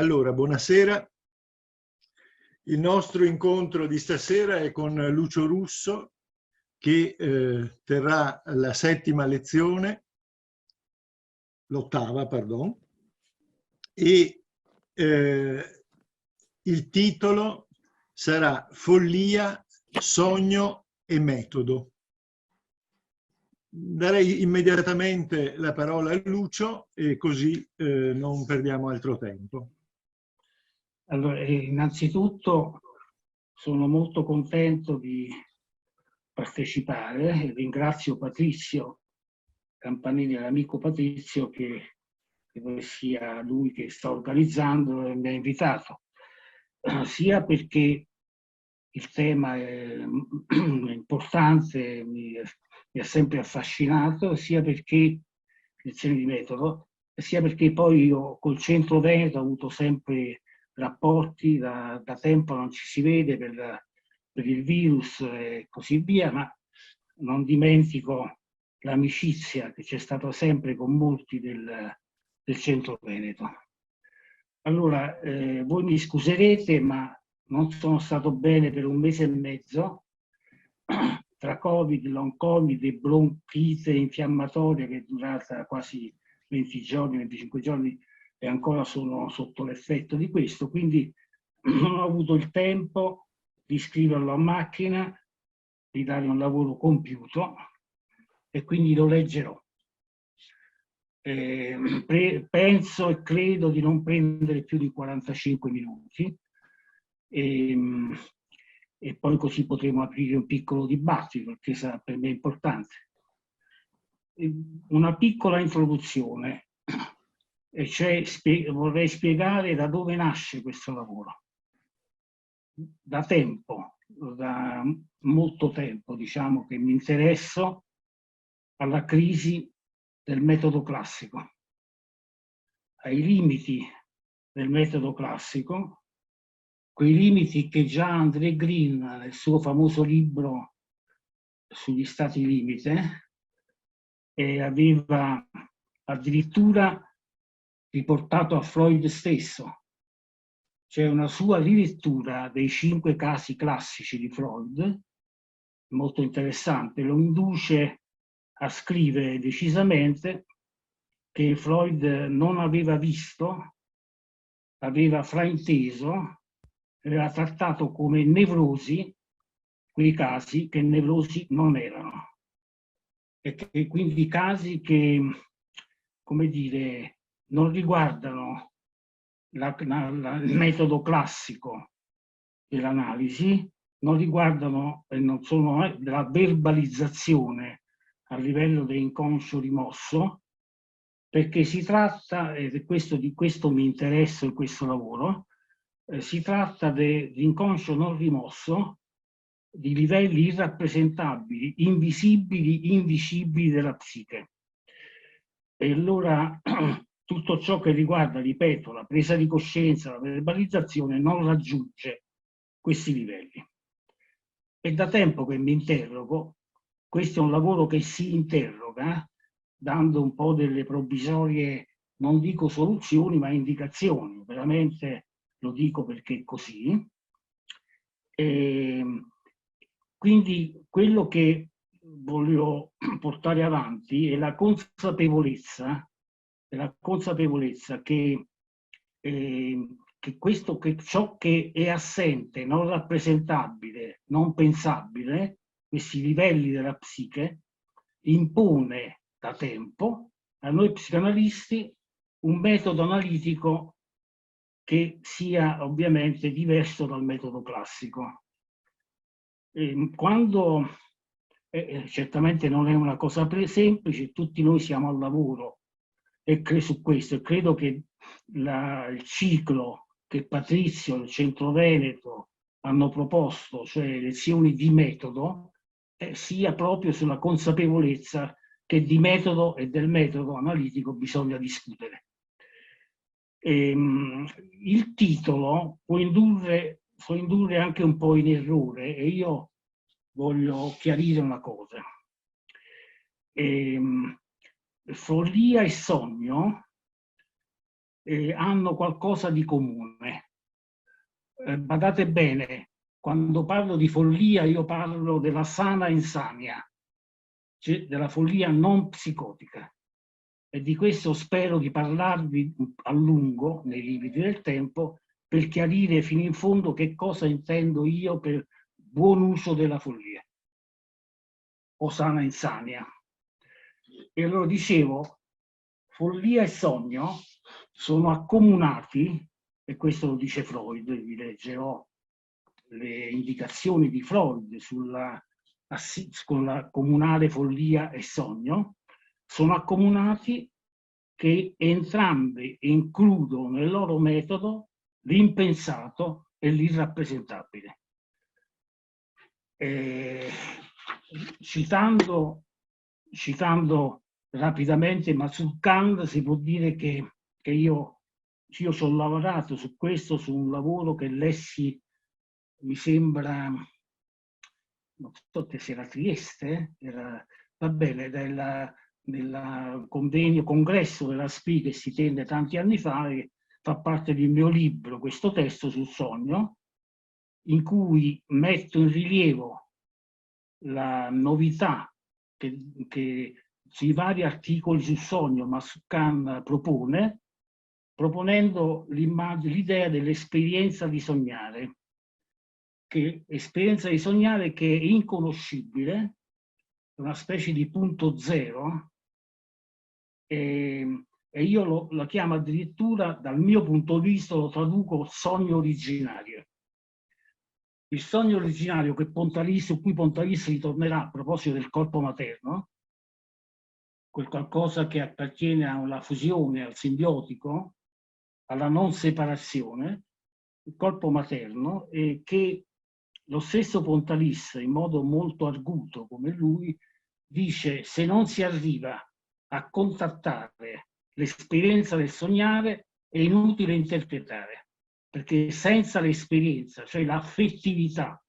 Allora, buonasera. Il nostro incontro di stasera è con Lucio Russo, che terrà la settima lezione, l'ottava, pardon, e il titolo sarà Follia, sogno e metodo. Darei immediatamente la parola a Lucio e così non perdiamo altro tempo. Allora, innanzitutto sono molto contento di partecipare e ringrazio Patrizio Campanini, l'amico Patrizio, che sia lui che sta organizzando e mi ha invitato, sia perché il tema è importante, mi ha sempre affascinato, sia perché lezioni di metodo, sia perché poi io col Centro Veneto ho avuto sempre rapporti, da tempo non ci si vede per il virus e così via, ma non dimentico l'amicizia che c'è stata sempre con molti del Centro Veneto. Allora, voi mi scuserete, ma non sono stato bene per un mese e mezzo, tra Covid, long Covid e bronchite infiammatoria che è durata quasi 20 giorni, 25 giorni, e ancora sono sotto l'effetto di questo, quindi non ho avuto il tempo di scriverlo a macchina, di dare un lavoro compiuto, e quindi lo leggerò. Penso e credo di non prendere più di 45 minuti e poi così potremo aprire un piccolo dibattito, perché sarà per me importante. Una piccola introduzione, e cioè vorrei spiegare da dove nasce questo lavoro. Da tempo, da molto tempo, diciamo, che mi interesso alla crisi del metodo classico, ai limiti del metodo classico, quei limiti che già André Green nel suo famoso libro sugli stati limite aveva addirittura riportato a Freud stesso. C'è una sua rilettura dei 5 casi classici di Freud, molto interessante, lo induce a scrivere decisamente che Freud non aveva visto, aveva frainteso, aveva trattato come nevrosi quei casi che nevrosi non erano. E che quindi casi che, come dire, non riguardano il metodo classico dell'analisi, non riguardano e non sono della verbalizzazione a livello dell'inconscio rimosso, perché si tratta, e di questo mi interessa in questo lavoro, si tratta dell'inconscio non rimosso, di livelli irrappresentabili, invisibili, invisibili della psiche. E allora tutto ciò che riguarda, ripeto, la presa di coscienza, la verbalizzazione, non raggiunge questi livelli. È da tempo che mi interrogo, questo è un lavoro che si interroga, dando un po' delle provvisorie, non dico soluzioni, ma indicazioni, veramente lo dico perché è così. Quindi quello che voglio portare avanti è la consapevolezza che ciò che è assente, non rappresentabile, non pensabile, questi livelli della psiche, impone da tempo a noi psicanalisti un metodo analitico che sia ovviamente diverso dal metodo classico. Quando certamente non è una cosa semplice, tutti noi siamo al lavoro e su questo, e credo che il ciclo che Patrizio e il Centro Veneto hanno proposto, cioè lezioni di metodo, sia proprio sulla consapevolezza che di metodo e del metodo analitico bisogna discutere. Il titolo può indurre anche un po' in errore, e io voglio chiarire una cosa. Follia e sogno hanno qualcosa di comune. Badate bene, quando parlo di follia io parlo della sana insania, cioè della follia non psicotica. E di questo spero di parlarvi a lungo, nei limiti del tempo, per chiarire fino in fondo che cosa intendo io per buon uso della follia o sana insania. E allora dicevo, follia e sogno sono accomunati, e questo lo dice Freud, vi leggerò le indicazioni di Freud sulla comunale follia e sogno, sono accomunati che entrambi includono nel loro metodo l'impensato e l'irrappresentabile. Citando rapidamente Mazzucchelli, si può dire che io ci ho lavorato su questo, su un lavoro che lessi, mi sembra, non so se era Trieste, va bene, nel congresso della SPI che si tenne tanti anni fa, e fa parte del mio libro, questo testo sul sogno, in cui metto in rilievo la novità che sui vari articoli sul sogno Mazzucchelli propone, proponendo l'idea dell'esperienza di sognare, che esperienza di sognare che è inconoscibile, una specie di punto zero, e io la chiamo addirittura, dal mio punto di vista, lo traduco sogno originario. Il sogno originario su cui Pontarliss ritornerà a proposito del corpo materno, quel qualcosa che appartiene alla fusione, al simbiotico, alla non separazione, il corpo materno, e che lo stesso Pontarliss, in modo molto arguto come lui, dice: se non si arriva a contattare l'esperienza del sognare è inutile interpretare, perché senza l'esperienza, cioè l'affettività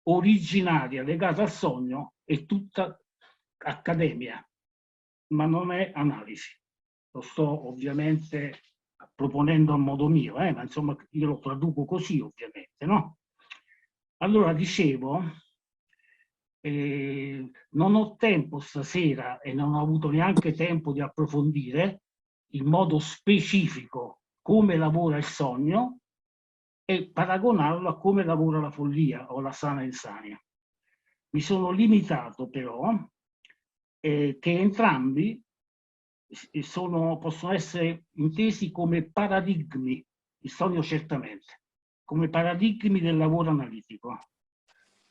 originaria legata al sogno, è tutta accademia, ma non è analisi. Lo sto ovviamente proponendo a modo mio, ma insomma io lo traduco così, ovviamente, no? Allora, dicevo, non ho tempo stasera, e non ho avuto neanche tempo di approfondire in modo specifico come lavora il sogno e paragonarlo a come lavora la follia o la sana insania. Mi sono limitato però che entrambi possono essere intesi come paradigmi, il sogno certamente, come paradigmi del lavoro analitico.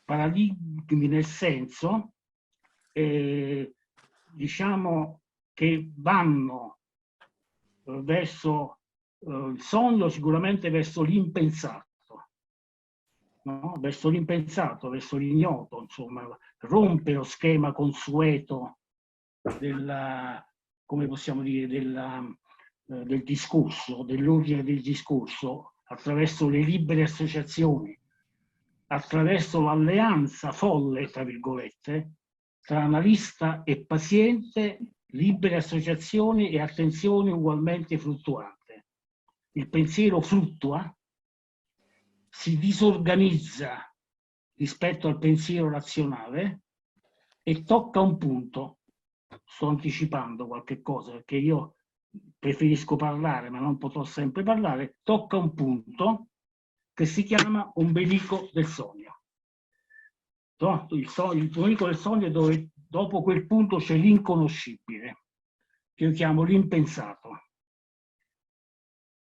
Paradigmi nel senso, diciamo, che vanno verso il sogno, sicuramente verso l'impensato, no? Verso l'impensato, verso l'ignoto, insomma, rompe lo schema consueto come possiamo dire, del discorso, dell'ordine del discorso, attraverso le libere associazioni, attraverso l'alleanza folle, tra virgolette, tra analista e paziente, libere associazioni e attenzione ugualmente fluttuante. Il pensiero fluttua, si disorganizza rispetto al pensiero razionale e tocca un punto. Sto anticipando qualche cosa perché io preferisco parlare, ma non potrò sempre parlare. Tocca un punto che si chiama ombelico del sogno. Il ombelico del sogno è dove dopo quel punto c'è l'inconoscibile, che io chiamo l'impensato.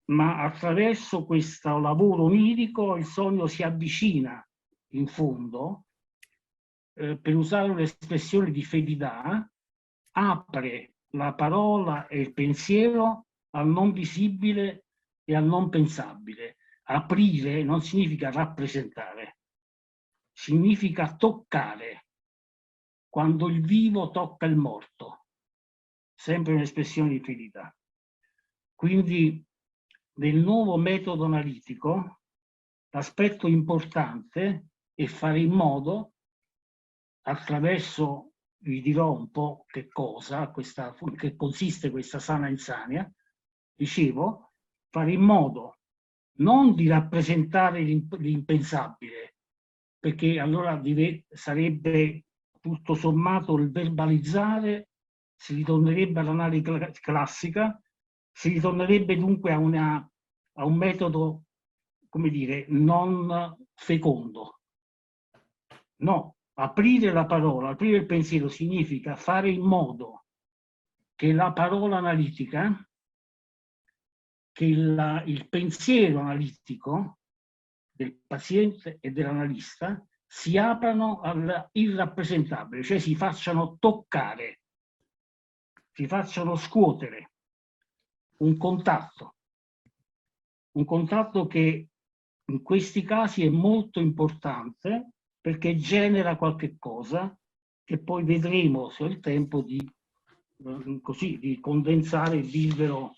Ma attraverso questo lavoro onirico il sogno si avvicina in fondo, per usare un'espressione di Fedidà, apre la parola e il pensiero al non visibile e al non pensabile. Aprire non significa rappresentare, significa toccare, quando il vivo tocca il morto, sempre un'espressione di Fedidà. Quindi nel nuovo metodo analitico l'aspetto importante è fare in modo, attraverso, vi dirò un po' che consiste questa sana insania, dicevo, fare in modo non di rappresentare l'impensabile, perché allora sarebbe tutto sommato il verbalizzare, si ritornerebbe all'analisi classica, si ritornerebbe dunque a un metodo, come dire, non fecondo. No, aprire la parola, aprire il pensiero significa fare in modo che la parola analitica, che il pensiero analitico del paziente e dell'analista si aprano all'irrappresentabile, cioè si facciano toccare, si facciano scuotere un contatto che in questi casi è molto importante perché genera qualche cosa che poi vedremo se ho il tempo di condensare e dirvelo,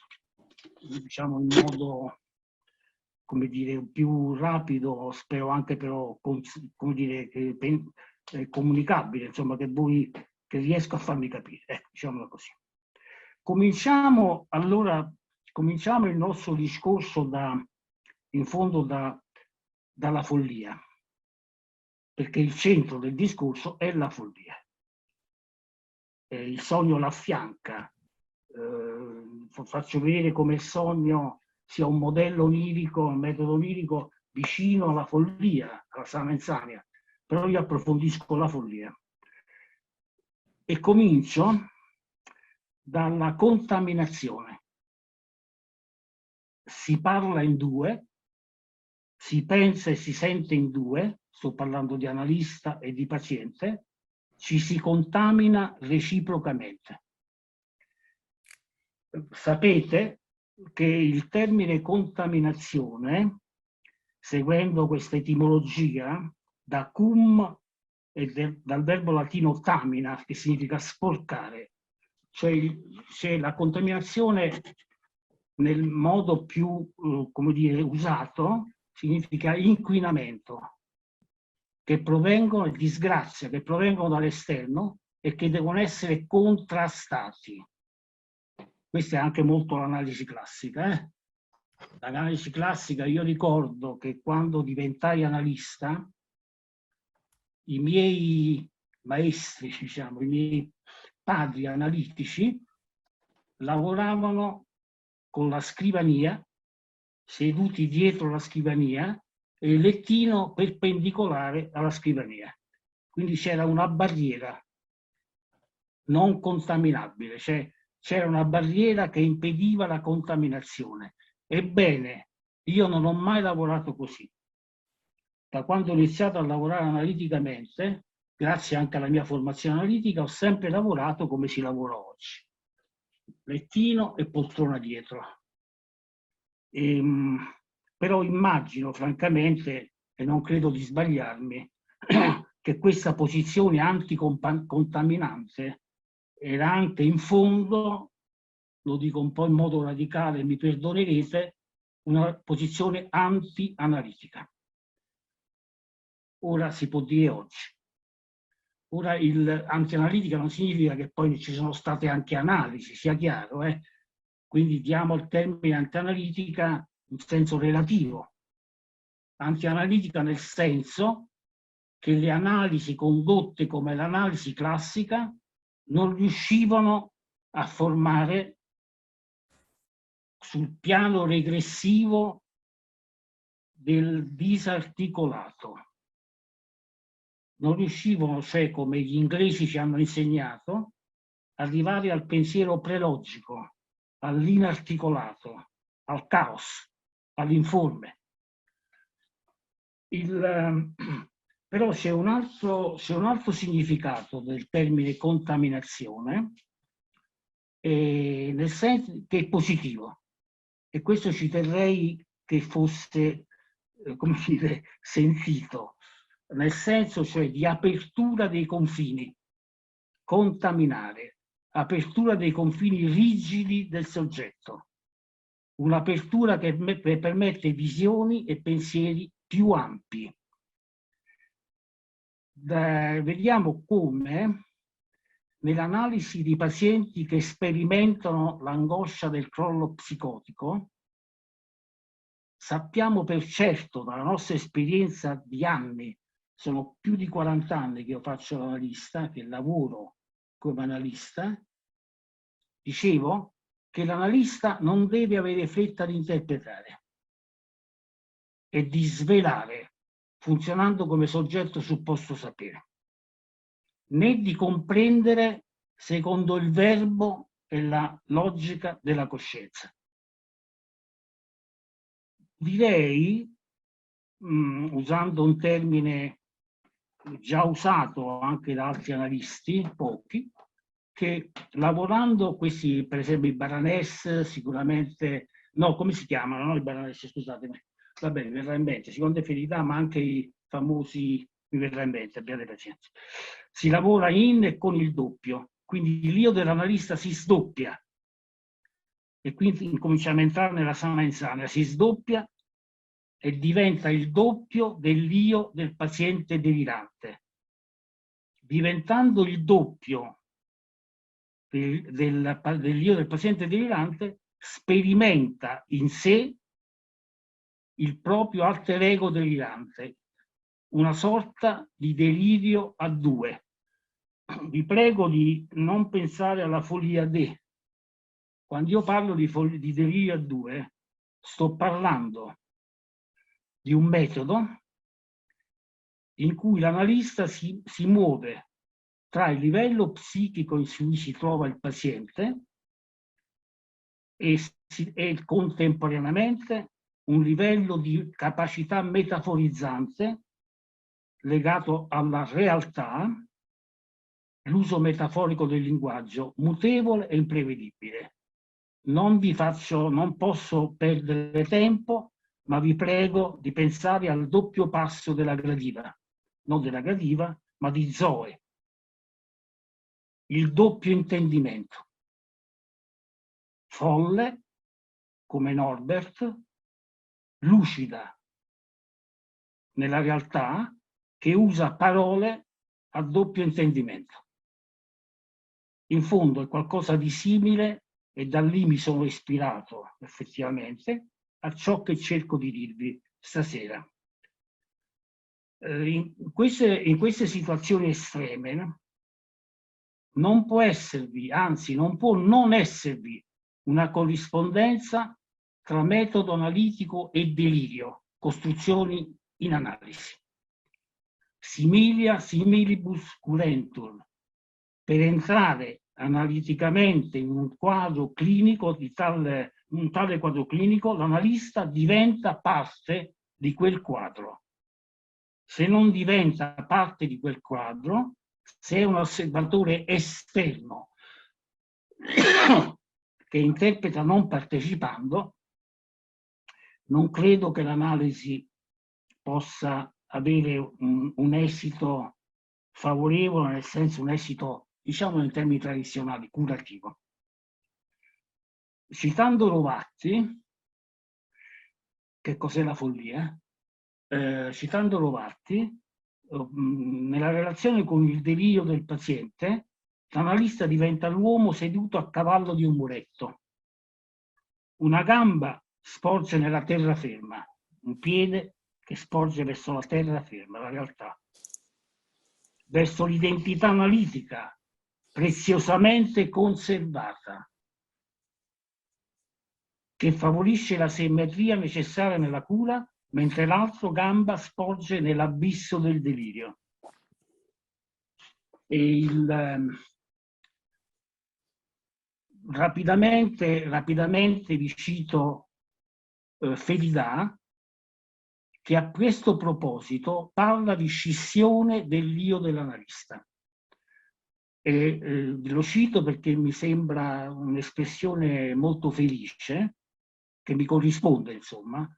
diciamo, in modo, come dire, più rapido, spero anche però, come dire, comunicabile, insomma, che riesco a farmi capire, ecco, diciamolo così. Cominciamo il nostro discorso in fondo dalla follia, perché il centro del discorso è la follia. Il sogno l'affianca. Faccio vedere come il sogno sia un modello onirico, un metodo onirico vicino alla follia, alla sana insania, però io approfondisco la follia. E comincio dalla contaminazione. Si parla in due, si pensa e si sente in due, sto parlando di analista e di paziente, ci si contamina reciprocamente. Sapete che il termine contaminazione, seguendo questa etimologia, da cum e dal verbo latino tamina, che significa sporcare, cioè la contaminazione nel modo più, come dire, usato, significa inquinamento, che provengono, disgrazia, che provengono dall'esterno e che devono essere contrastati. Questa è anche molto l'analisi classica. L'analisi classica, io ricordo che quando diventai analista, i miei maestri, diciamo, i miei padri analitici, lavoravano con la scrivania, seduti dietro la scrivania, e il lettino perpendicolare alla scrivania. Quindi c'era una barriera non contaminabile, cioè c'era una barriera che impediva la contaminazione. Ebbene, io non ho mai lavorato così. Da quando ho iniziato a lavorare analiticamente, grazie anche alla mia formazione analitica, ho sempre lavorato come si lavora oggi. Lettino e poltrona dietro. Però immagino, francamente, e non credo di sbagliarmi, che questa posizione anticontaminante era anche in fondo, lo dico un po' in modo radicale, mi perdonerete, una posizione anti-analitica. Ora si può dire oggi. Ora anti-analitica non significa che poi ci sono state anche analisi, sia chiaro, Quindi diamo il termine anti-analitica in senso relativo. Anti-analitica nel senso che le analisi condotte come l'analisi classica non riuscivano a formare sul piano regressivo del disarticolato. Non riuscivano, cioè, come gli inglesi ci hanno insegnato, arrivare al pensiero prelogico, all'inarticolato, al caos, all'informe. Però c'è un altro significato del termine contaminazione, nel senso che è positivo, e questo ci terrei che fosse, come dire, sentito, nel senso cioè di apertura dei confini, contaminare, apertura dei confini rigidi del soggetto, un'apertura che permette visioni e pensieri più ampi. Vediamo come nell'analisi di pazienti che sperimentano l'angoscia del crollo psicotico, sappiamo per certo dalla nostra esperienza di anni, sono più di 40 anni che io faccio l'analista, che lavoro come analista, dicevo che l'analista non deve avere fretta di interpretare e di svelare, funzionando come soggetto supposto sapere, né di comprendere secondo il verbo e la logica della coscienza. Direi, usando un termine già usato anche da altri analisti, pochi, che lavorando questi, per esempio i Baranès, sicuramente, no, come si chiamano, no, i Baranès, scusatemi, va bene, mi verrà in mente, seconda fedeltà, ma anche i famosi, mi verrà in mente, abbiate pazienza. Si lavora in e con il doppio, quindi l'io dell'analista si sdoppia, e quindi incominciamo a entrare nella sana insana, si sdoppia e diventa il doppio dell'io del paziente delirante. Diventando il doppio dell'io del paziente delirante, sperimenta in sé il proprio alter ego delirante, una sorta di delirio a due. Vi prego di non pensare alla follia de. Quando io parlo di delirio a due, sto parlando di un metodo in cui l'analista si muove tra il livello psichico in cui si trova il paziente e contemporaneamente un livello di capacità metaforizzante legato alla realtà, l'uso metaforico del linguaggio, mutevole e imprevedibile. Non posso perdere tempo, ma vi prego di pensare al doppio passo della gradiva, non della gradiva, ma di Zoe. Il doppio intendimento. Folle, come Norbert, lucida nella realtà, che usa parole a doppio intendimento. In fondo è qualcosa di simile, e da lì mi sono ispirato effettivamente a ciò che cerco di dirvi stasera. In queste situazioni estreme non può esservi, anzi non può non esservi, una corrispondenza tra metodo analitico e delirio, costruzioni in analisi. Similia similibus curentur. Per entrare analiticamente in un quadro clinico, un tale quadro clinico, l'analista diventa parte di quel quadro. Se non diventa parte di quel quadro, se è un osservatore esterno che interpreta non partecipando, non credo che l'analisi possa avere un esito favorevole, nel senso un esito, diciamo in termini tradizionali, curativo. Citando Rovatti, che cos'è la follia? Citando Rovatti, nella relazione con il delirio del paziente, l'analista diventa l'uomo seduto a cavallo di un muretto. Una gamba sporge nella terraferma, un piede che sporge verso la terraferma, la realtà, verso l'identità analitica preziosamente conservata, che favorisce la simmetria necessaria nella cura, mentre l'altro gamba sporge nell'abisso del delirio. E rapidamente vi cito Fedidà, che a questo proposito parla di scissione dell'io dell'analista. Lo cito perché mi sembra un'espressione molto felice, che mi corrisponde, insomma,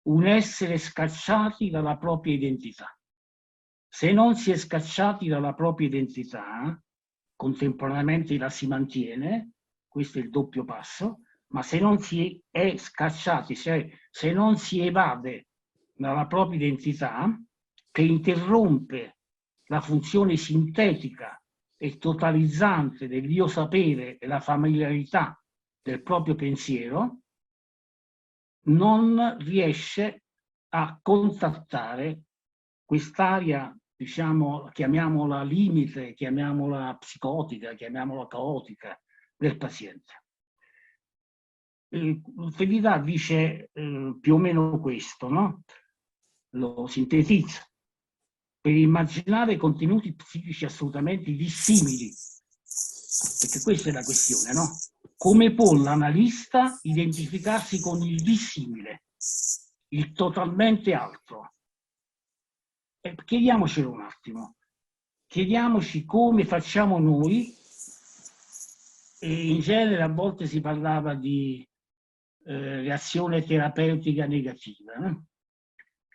un essere scacciati dalla propria identità. Se non si è scacciati dalla propria identità, contemporaneamente la si mantiene, questo è il doppio passo, ma se non si è scacciati, se non si evade dalla propria identità, che interrompe la funzione sintetica e totalizzante dell'io sapere e la familiarità del proprio pensiero, non riesce a contattare quest'area, diciamo, chiamiamola limite, chiamiamola psicotica, chiamiamola caotica del paziente. Fedida dice più o meno questo, no? Lo sintetizza. Per immaginare contenuti psichici assolutamente dissimili, perché questa è la questione, no? Come può l'analista identificarsi con il dissimile, il totalmente altro? Chiediamocelo un attimo, chiediamoci come facciamo noi, e in genere a volte si parlava di reazione terapeutica negativa, no?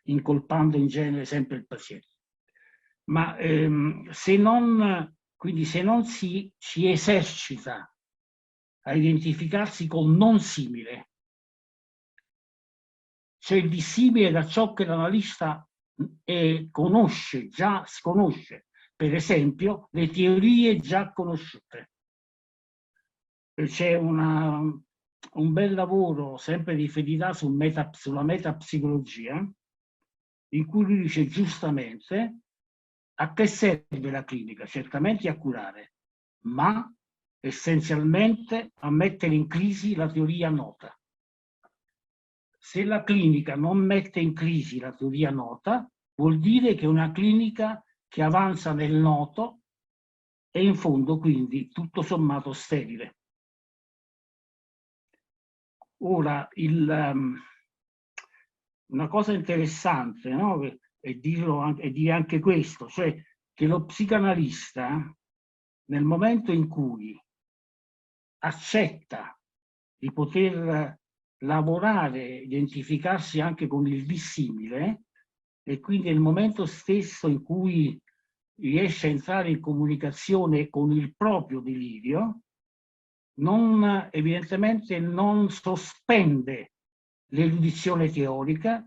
Incolpando in genere sempre il paziente. Ma se non si esercita a identificarsi con non simile, cioè il dissimile da ciò che l'analista conosce, già sconosce, per esempio le teorie già conosciute. C'è un bel lavoro sempre di Fedida sulla metapsicologia, in cui lui dice giustamente: a che serve la clinica? Certamente a curare, ma essenzialmente a mettere in crisi la teoria nota. Se la clinica non mette in crisi la teoria nota, vuol dire che è una clinica che avanza nel noto e in fondo quindi tutto sommato sterile. Ora, una cosa interessante, no? E dire anche questo, cioè che lo psicanalista, nel momento in cui accetta di poter lavorare, identificarsi anche con il dissimile, e quindi nel momento stesso in cui riesce a entrare in comunicazione con il proprio delirio, evidentemente non sospende l'erudizione teorica,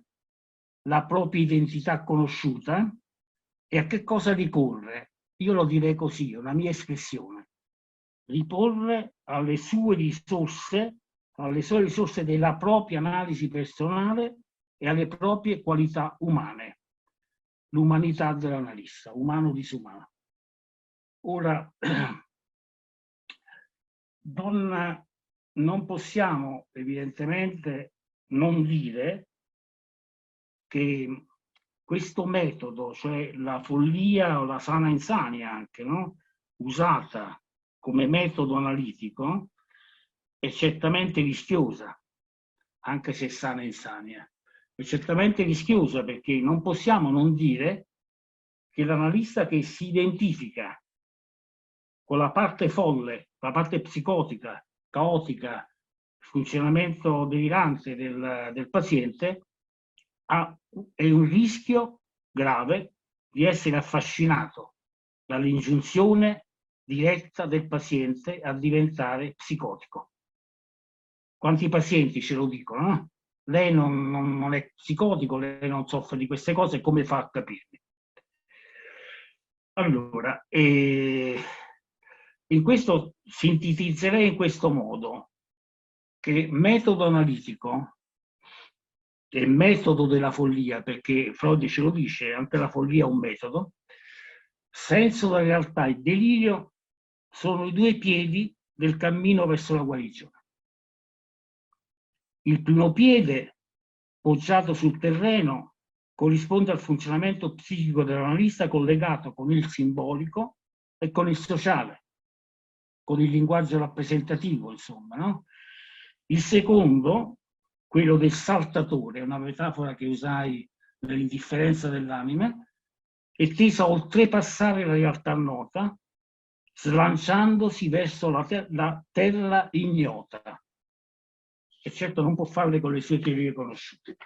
la propria identità conosciuta, e a che cosa ricorre? Io lo direi così, è una mia espressione: riporre alle sue risorse della propria analisi personale e alle proprie qualità umane, l'umanità dell'analista, umano disumano. Ora, non possiamo evidentemente non dire che questo metodo, cioè la follia o la sana insania anche, no? Usata come metodo analitico, è certamente rischiosa, anche se sana insania. È certamente rischiosa perché non possiamo non dire che l'analista che si identifica con la parte folle, la parte psicotica, caotica, funzionamento delirante del paziente, è un rischio grave di essere affascinato dall'ingiunzione diretta del paziente a diventare psicotico. Quanti pazienti ce lo dicono, no? Lei non è psicotico, lei non soffre di queste cose, come fa a capirli? Allora, in questo sintetizzerei in questo modo che metodo analitico e metodo della follia, perché Freud ce lo dice, anche la follia è un metodo, senso della realtà e delirio sono i due piedi del cammino verso la guarigione. Il primo piede, poggiato sul terreno, corrisponde al funzionamento psichico dell'analista collegato con il simbolico e con il sociale, con il linguaggio rappresentativo, insomma, no? Il secondo, quello del saltatore, una metafora che usai nell'indifferenza dell'anima, è teso a oltrepassare la realtà nota, slanciandosi verso la terra ignota. E certo non può farle con le sue teorie conosciute.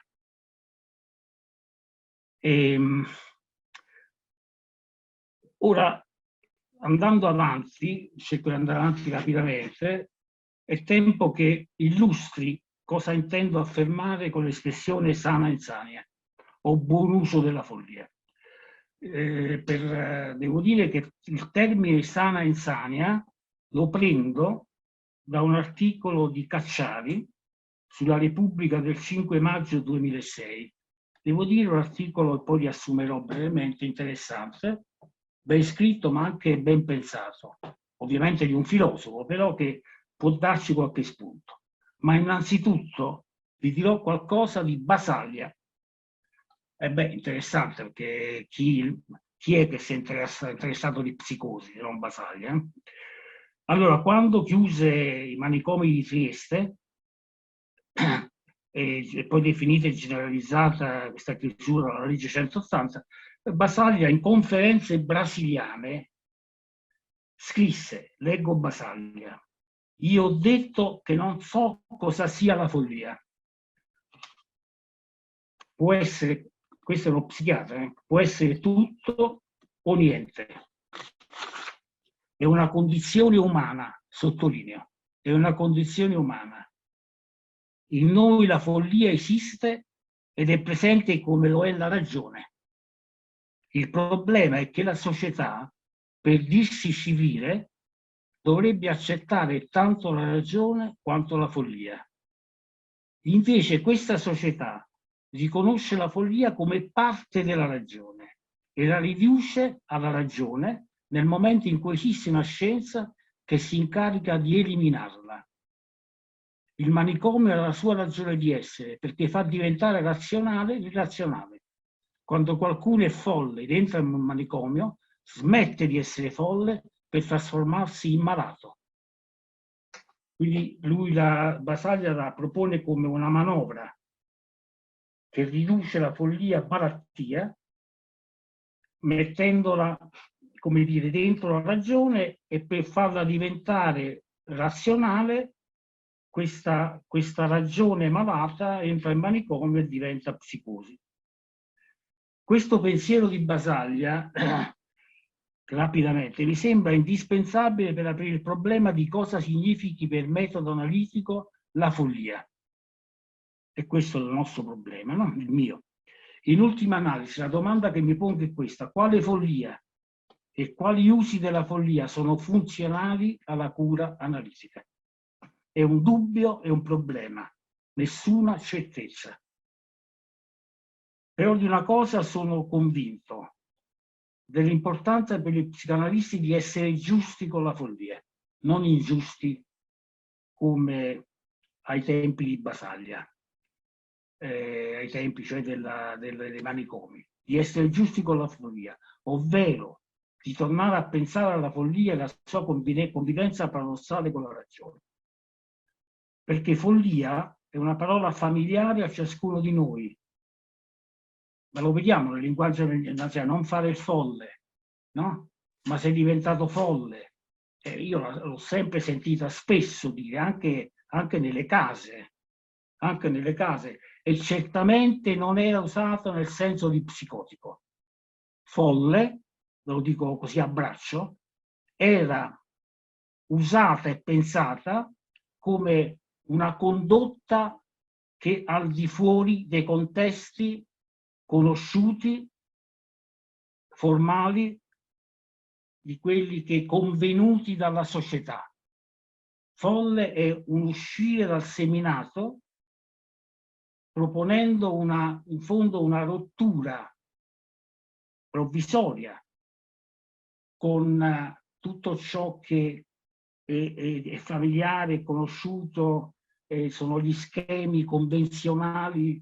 Ora, andando avanti, cerco di andare avanti rapidamente, è tempo che illustri cosa intendo affermare con l'espressione sana insania o buon uso della follia. Devo dire che il termine sana insania lo prendo da un articolo di Cacciari sulla Repubblica del 5 maggio 2006. Devo dire un articolo, e poi riassumerò brevemente, interessante, ben scritto ma anche ben pensato, ovviamente di un filosofo, però che può darci qualche spunto. Ma innanzitutto vi dirò qualcosa di Basaglia. Interessante, perché chi è che si è interessato di psicosi, non Basaglia? Allora, quando chiuse i manicomi di Trieste, e poi definita e generalizzata questa chiusura alla legge 180, Basaglia in conferenze brasiliane scrisse, leggo Basaglia: io ho detto che non so cosa sia la follia. Può essere, questo è uno psichiatra, può essere tutto o niente. È una condizione umana, sottolineo, è una condizione umana. In noi la follia esiste ed è presente come lo è la ragione. Il problema è che la società, per dirsi civile, dovrebbe accettare tanto la ragione quanto la follia. Invece questa società riconosce la follia come parte della ragione e la riduce alla ragione nel momento in cui esiste una scienza che si incarica di eliminarla. Il manicomio ha la sua ragione di essere perché fa diventare razionale l'irrazionale. Quando qualcuno è folle ed entra in un manicomio, smette di essere folle per trasformarsi in malato. Quindi lui Basaglia la propone come una manovra che riduce la follia a malattia, mettendola, come dire, dentro la ragione, e per farla diventare razionale, questa ragione malata entra in manicomio e diventa psicosi. Questo pensiero di Basaglia, rapidamente, mi sembra indispensabile per aprire il problema di cosa significhi per metodo analitico la follia. E questo è il nostro problema, no? Il mio. In ultima analisi, la domanda che mi pongo è questa: quale follia e quali usi della follia sono funzionali alla cura analitica? È un dubbio e un problema, nessuna certezza. Però di una cosa sono convinto: dell'importanza per gli psicanalisti di essere giusti con la follia, non ingiusti come ai tempi di Basaglia, ai tempi cioè dei manicomi, di essere giusti con la follia, ovvero di tornare a pensare alla follia e alla sua convivenza paradossale con la ragione. Perché follia è una parola familiare a ciascuno di noi, ma lo vediamo nel linguaggio, cioè non fare il folle, no? Ma sei diventato folle. Io l'ho sempre sentita spesso dire, anche nelle case, e certamente non era usato nel senso di psicotico. Folle, ve lo dico così a braccio, era usata e pensata come una condotta che al di fuori dei contesti conosciuti, formali, di quelli che convenuti dalla società. Folle è un uscire dal seminato proponendo in fondo una rottura provvisoria con tutto ciò che è familiare, conosciuto, sono gli schemi convenzionali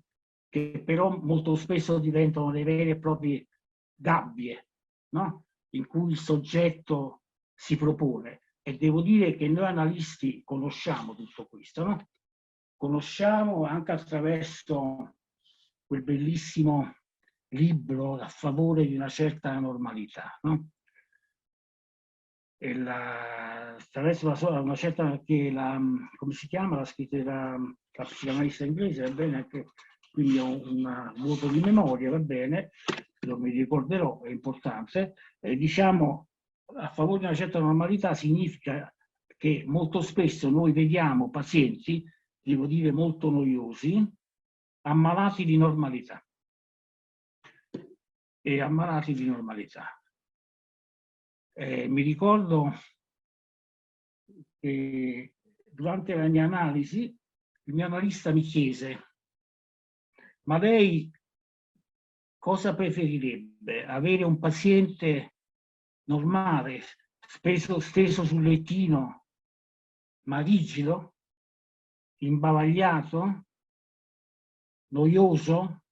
che però molto spesso diventano delle vere e proprie gabbie, no? In cui il soggetto si propone. E devo dire che noi analisti conosciamo tutto questo, no? Conosciamo anche attraverso quel bellissimo libro a favore di una certa normalità, no? Attraverso una certa, come si chiama, la scritta la psicanalista inglese, va bene, quindi ho un vuoto di memoria, va bene, lo mi ricorderò, è importante, diciamo, a favore di una certa normalità significa che molto spesso noi vediamo pazienti, devo dire molto noiosi, ammalati di normalità. E ammalati di normalità. Mi ricordo che durante la mia analisi il mio analista mi chiese: ma lei cosa preferirebbe? Avere un paziente normale, steso sul lettino, ma rigido, imbavagliato, noioso,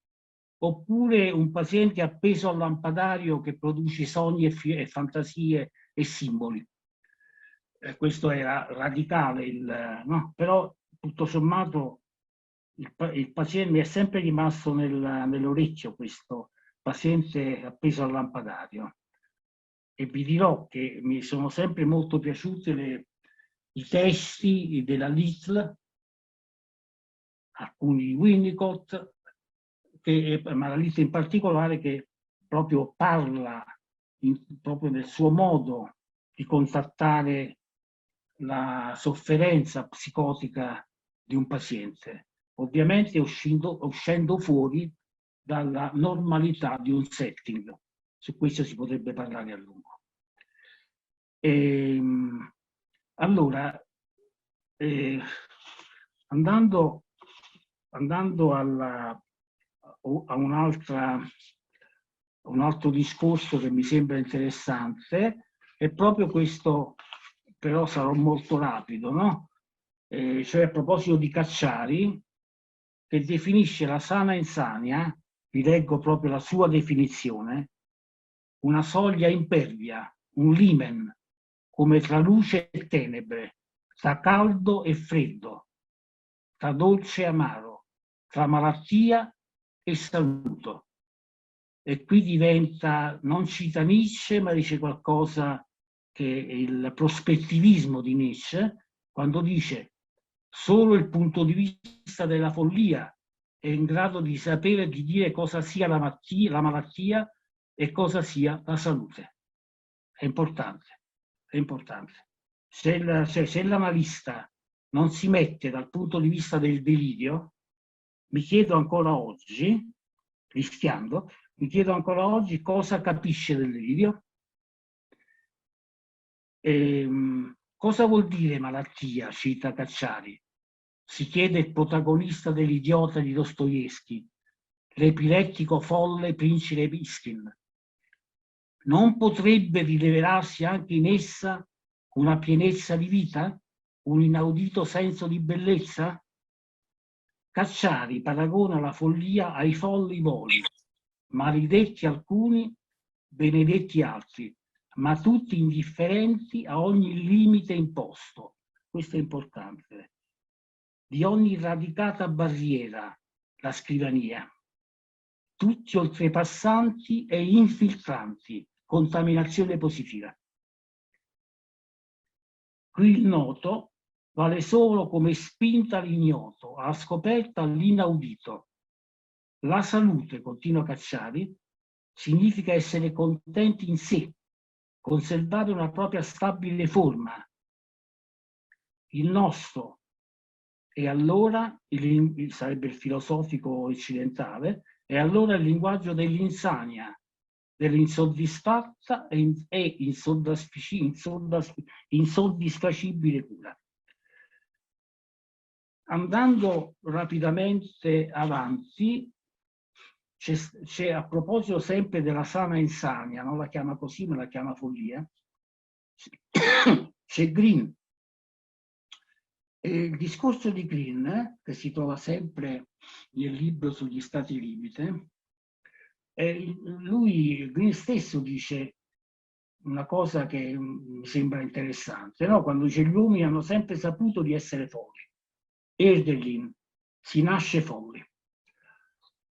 oppure un paziente appeso al lampadario che produce sogni e fantasie e simboli? Questo era radicale, no? Però tutto sommato il paziente mi è sempre rimasto nell'orecchio, questo paziente appeso al lampadario. E vi dirò che mi sono sempre molto piaciuti i testi della Littl, alcuni di Winnicott, ma la Littl in particolare, che proprio parla proprio del suo modo di contattare la sofferenza psicotica di un paziente, ovviamente uscendo fuori dalla normalità di un setting. Su questo si potrebbe parlare a lungo. Allora, andando a un altro discorso che mi sembra interessante, è proprio questo, però sarò molto rapido, no? Cioè a proposito di Cacciari, che definisce la sana insania, vi leggo proprio la sua definizione: una soglia impervia, un limen, come tra luce e tenebre, tra caldo e freddo, tra dolce e amaro, tra malattia e saluto. E qui diventa, non cita Nietzsche, ma dice qualcosa che è il prospettivismo di Nietzsche, quando dice: solo il punto di vista della follia è in grado di sapere e di dire cosa sia la malattia e cosa sia la salute. È importante, è importante. Se l'analista non si mette dal punto di vista del delirio, mi chiedo ancora oggi, rischiando, mi chiedo ancora oggi cosa capisce del delirio. Cosa vuol dire malattia, cita Cacciari? Si chiede il protagonista dell'Idiota di Dostoevskij, l'epilettico folle principe Piskin. Non potrebbe rilevarsi anche in essa una pienezza di vita? Un inaudito senso di bellezza? Cacciari paragona la follia ai folli voli, maledetti alcuni, benedetti altri, ma tutti indifferenti a ogni limite imposto. Questo è importante. Di ogni radicata barriera, la scrivania. Tutti oltrepassanti e infiltranti, contaminazione positiva. Qui il noto vale solo come spinta all'ignoto, alla scoperta, all'inaudito. La salute, continua Cacciari, significa essere contenti in sé, conservare una propria stabile forma. Il nostro, e allora, sarebbe il filosofico occidentale, e allora il linguaggio dell'insania, dell'insoddisfatta e insoddisfacibile cura. Andando rapidamente avanti, c'è a proposito sempre della sana insania, non la chiama così, ma la chiama follia, c'è Green. E il discorso di Green, che si trova sempre nel libro sugli stati limite, Green stesso dice una cosa che mi sembra interessante, no? Quando dice: gli uomini hanno sempre saputo di essere folli. Hölderlin, si nasce folli.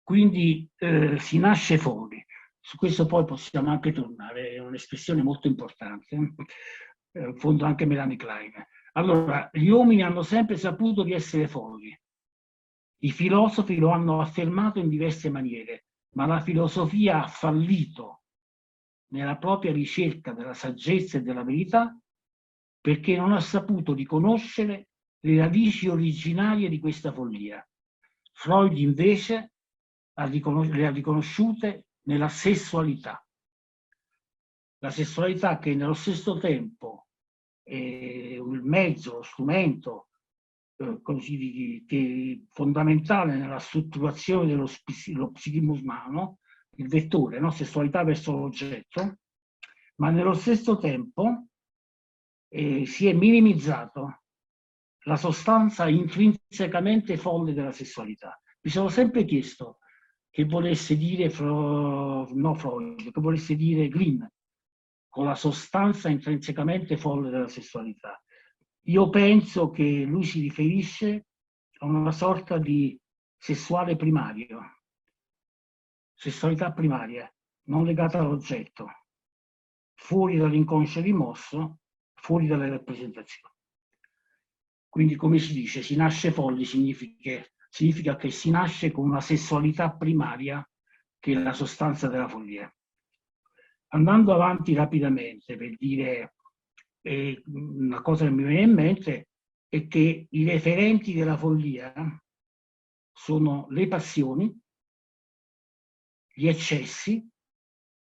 Quindi si nasce folli. Su questo poi possiamo anche tornare, è un'espressione molto importante, in fondo anche Melanie Klein. Allora, gli uomini hanno sempre saputo di essere folli. I filosofi lo hanno affermato in diverse maniere, ma la filosofia ha fallito nella propria ricerca della saggezza e della verità perché non ha saputo riconoscere le radici originarie di questa follia. Freud invece le ha riconosciute nella sessualità. La sessualità che nello stesso tempo è il mezzo, lo strumento che è fondamentale nella strutturazione dello psichismo umano, il vettore, no? Sessualità verso l'oggetto, ma nello stesso tempo si è minimizzato la sostanza intrinsecamente folle della sessualità. Mi sono sempre chiesto che volesse dire Freud, che volesse dire Green con la sostanza intrinsecamente folle della sessualità. Io penso che lui si riferisce a una sorta di sessuale primario, sessualità primaria, non legata all'oggetto, fuori dall'inconscio rimosso, fuori dalle rappresentazioni. Quindi, come si dice, si nasce folli significa che si nasce con una sessualità primaria che è la sostanza della follia. Andando avanti rapidamente per dire una cosa che mi viene in mente è che i referenti della follia sono le passioni, gli eccessi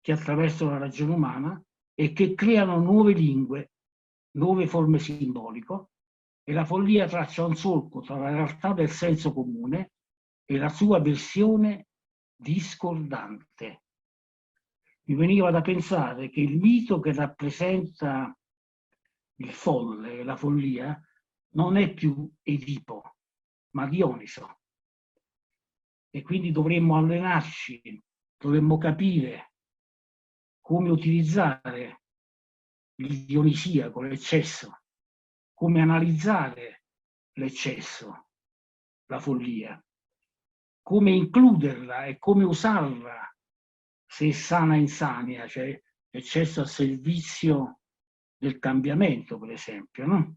che attraversano la ragione umana e che creano nuove lingue, nuove forme simboliche, e la follia traccia un solco tra la realtà del senso comune e la sua versione discordante. Mi veniva da pensare che il mito che rappresenta il folle, la follia, non è più Edipo, ma Dioniso. E quindi dovremmo allenarci, dovremmo capire come utilizzare il dionisiaco, l'eccesso, come analizzare l'eccesso, la follia, come includerla e come usarla se è sana insania, cioè eccesso a servizio del cambiamento, per esempio, no?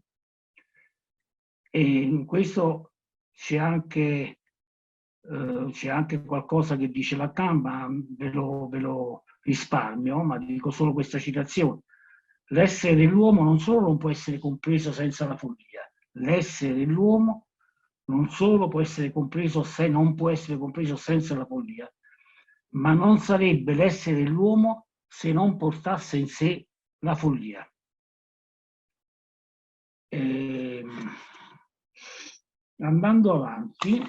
E in questo c'è anche qualcosa che dice Lacan, ma ve lo risparmio, ma dico solo questa citazione. L'essere dell'uomo non solo non può essere compreso senza la follia, l'essere dell'uomo non solo può essere compreso non può essere compreso senza la follia, ma non sarebbe l'essere dell'uomo se non portasse in sé la follia. Andando avanti,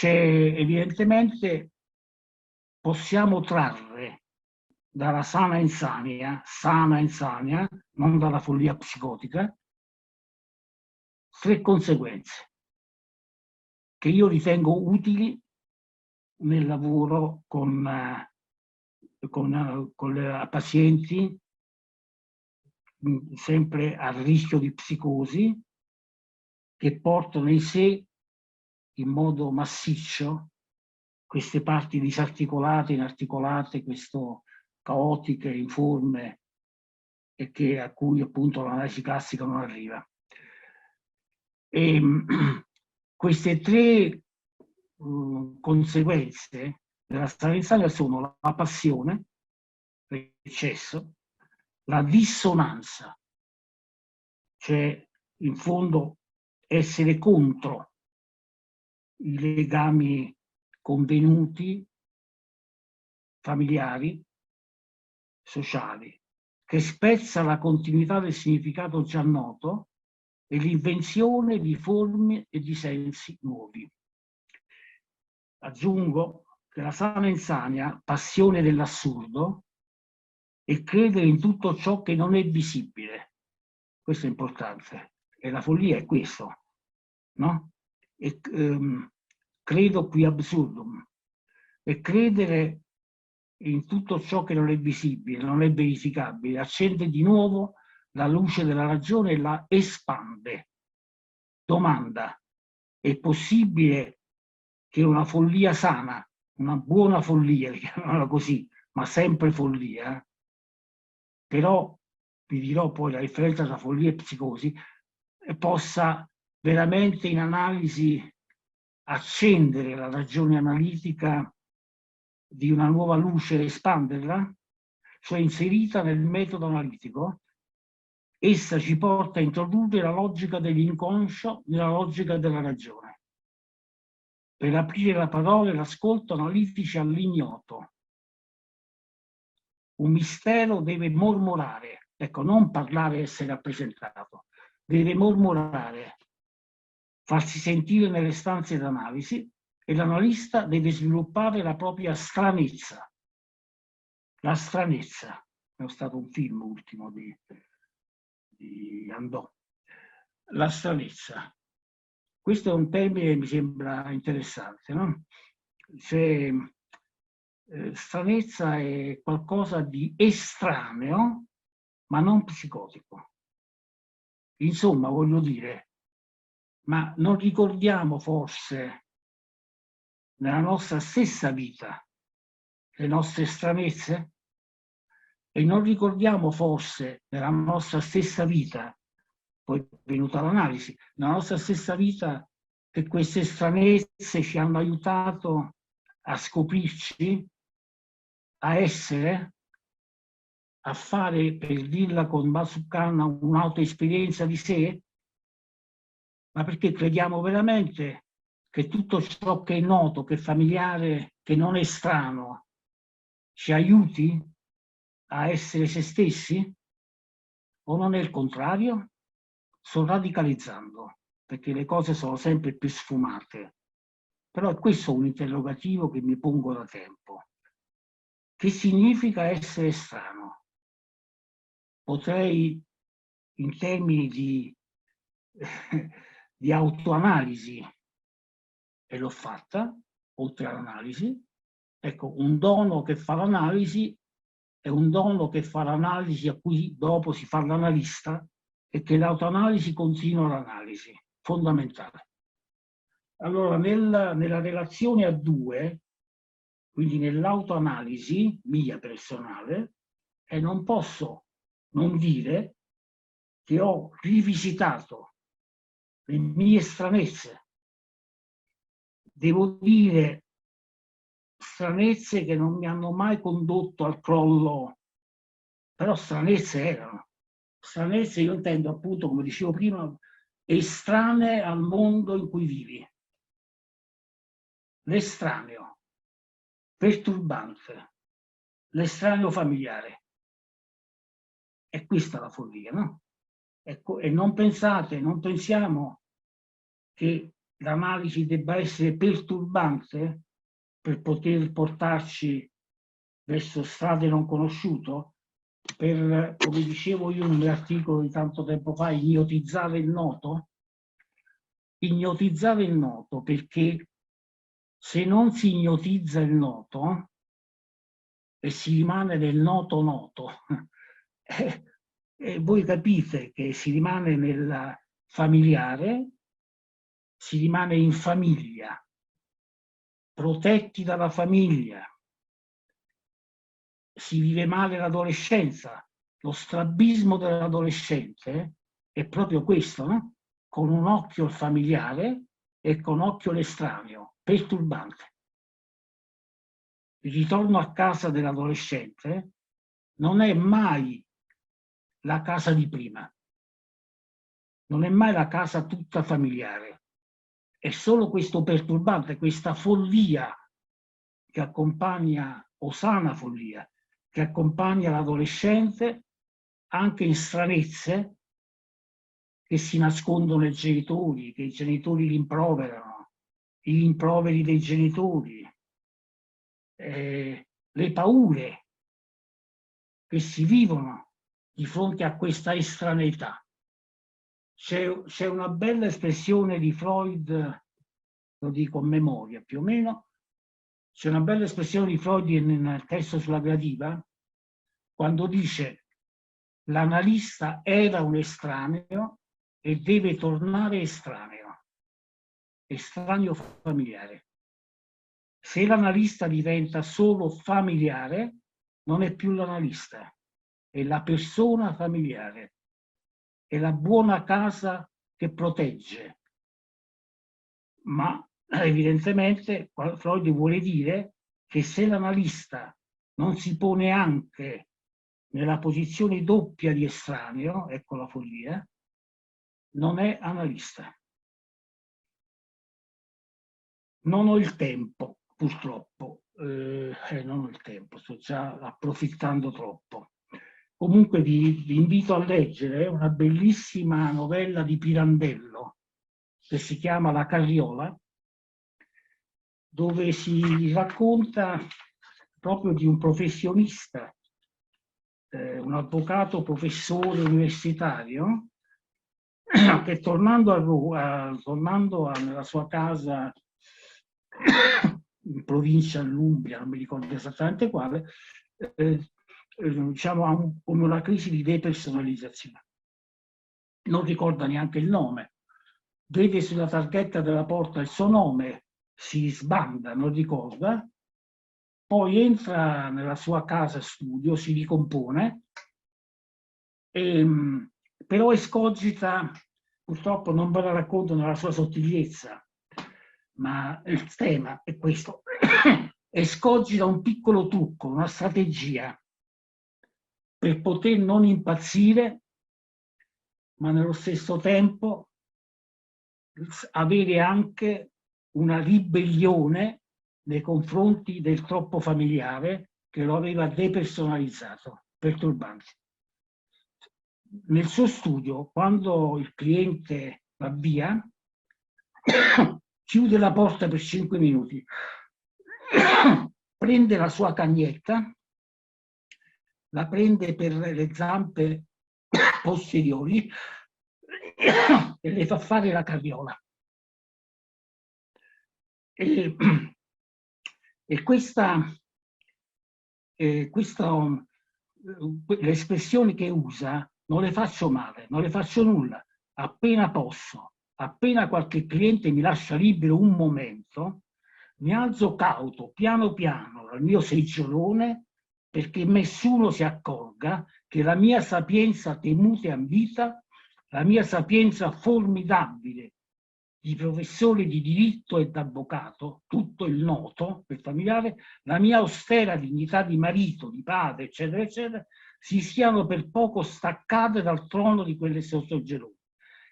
evidentemente possiamo trarre dalla sana insania, non dalla follia psicotica, 3 conseguenze che io ritengo utili nel lavoro con pazienti sempre a rischio di psicosi, che portano in sé in modo massiccio queste parti disarticolate, inarticolate, questo caotiche, informe, e a cui appunto l'analisi classica non arriva. E queste 3 conseguenze della sana insania sono la passione, l'eccesso, la dissonanza, cioè in fondo essere contro i legami convenuti, familiari, sociali, che spezza la continuità del significato già noto e l'invenzione di forme e di sensi nuovi. Aggiungo che la sana insania, passione dell'assurdo, è credere in tutto ciò che non è visibile. Questo è importante. E la follia è questo, no? Credo qui absurdum. E credere in tutto ciò che non è visibile, non è verificabile, accende di nuovo la luce della ragione e la espande. Domanda: è possibile che una follia sana, una buona follia, chiamiamola così, ma sempre follia, però vi dirò poi la differenza tra follia e psicosi, possa veramente in analisi accendere la ragione analitica di una nuova luce e espanderla, cioè inserita nel metodo analitico. Essa ci porta a introdurre la logica dell'inconscio nella logica della ragione, per aprire la parola e l'ascolto analitici all'ignoto. Un mistero deve mormorare, Ecco, non parlare e essere rappresentato, deve mormorare, farsi sentire nelle stanze d'analisi e l'analista deve sviluppare la propria stranezza. La stranezza, è stato un film ultimo di Andò. La stranezza. Questo è un termine che mi sembra interessante, no? Cioè, stranezza è qualcosa di estraneo, ma non psicotico. Insomma, voglio dire, ma non ricordiamo forse nella nostra stessa vita le nostre stranezze? E non ricordiamo forse nella nostra stessa vita, poi è venuta l'analisi, nella nostra stessa vita che queste stranezze ci hanno aiutato a scoprirci, a essere, a fare, per dirla con Bazzucana, un'autoesperienza di sé? Ma perché crediamo veramente che tutto ciò che è noto, che è familiare, che non è strano, ci aiuti a essere se stessi? O non è il contrario? Sto radicalizzando, perché le cose sono sempre più sfumate. Però questo è un interrogativo che mi pongo da tempo. Che significa essere strano? Potrei, in termini di autoanalisi, e l'ho fatta, oltre all'analisi, ecco, un dono che fa l'analisi è un dono che fa l'analisi a cui dopo si fa l'analista e che l'autoanalisi continua l'analisi, fondamentale. Allora, nella relazione a due, quindi nell'autoanalisi mia personale, non posso non dire che ho rivisitato le mie stranezze. Devo dire stranezze che non mi hanno mai condotto al crollo, però stranezze erano. Stranezze io intendo appunto, come dicevo prima, estranee al mondo in cui vivi. L'estraneo, perturbante, l'estraneo familiare. È questa la follia, no? Ecco, e non pensate, non pensiamo che l'analisi debba essere perturbante per poter portarci verso strade non conosciute, per, come dicevo io in un articolo di tanto tempo fa, ignotizzare il noto. Ignotizzare il noto, perché se non si ignotizza il noto e si rimane nel noto noto, voi capite che si rimane nel familiare, si rimane in famiglia, protetti dalla famiglia, si vive male l'adolescenza. Lo strabismo dell'adolescente è proprio questo, no? Con un occhio il familiare e con occhio l'estraneo, perturbante. Il ritorno a casa dell'adolescente non è mai la casa di prima, non è mai la casa tutta familiare, è solo questo perturbante, questa follia che accompagna, o sana follia, che accompagna l'adolescente anche in stranezze che si nascondono ai genitori, che i genitori rimproverano, i rimproveri dei genitori, le paure che si vivono di fronte a questa estraneità. C'è una bella espressione di Freud, lo dico a memoria più o meno, c'è una bella espressione di Freud nel testo sulla gradiva, quando dice l'analista era un estraneo e deve tornare estraneo, estraneo familiare. Se l'analista diventa solo familiare, non è più l'analista, è la persona familiare, è la buona casa che protegge. Ma evidentemente Freud vuole dire che se l'analista non si pone anche nella posizione doppia di estraneo, ecco la follia, non è analista. Non ho il tempo, purtroppo, non ho il tempo, sto già approfittando troppo. Comunque vi invito a leggere una bellissima novella di Pirandello che si chiama La Carriola, dove si racconta proprio di un professionista, un avvocato professore universitario, che tornando nella sua casa in provincia all'Umbria, non mi ricordo esattamente quale, diciamo ha come una crisi di depersonalizzazione. Non ricorda neanche il nome. Vede sulla targhetta della porta il suo nome, si sbanda, non ricorda, poi entra nella sua casa studio, si ricompone, però escogita, purtroppo non ve la racconto nella sua sottigliezza, ma il tema è questo, escogita un piccolo trucco, una strategia per poter non impazzire, ma nello stesso tempo avere anche una ribellione nei confronti del troppo familiare che lo aveva depersonalizzato, perturbante. Nel suo studio, quando il cliente va via, chiude la porta per 5 minuti, prende la sua cagnetta, la prende per le zampe posteriori e le fa fare la carriola. E le espressioni che usa non le faccio male, non le faccio nulla. Appena posso, appena qualche cliente mi lascia libero un momento, mi alzo cauto, piano piano, dal mio seggiolone, perché nessuno si accorga che la mia sapienza temuta e ambita, la mia sapienza formidabile di professore di diritto e d'avvocato, tutto il noto per familiare, la mia austera dignità di marito, di padre, eccetera, eccetera, si siano per poco staccate dal trono di quelle sottogelone.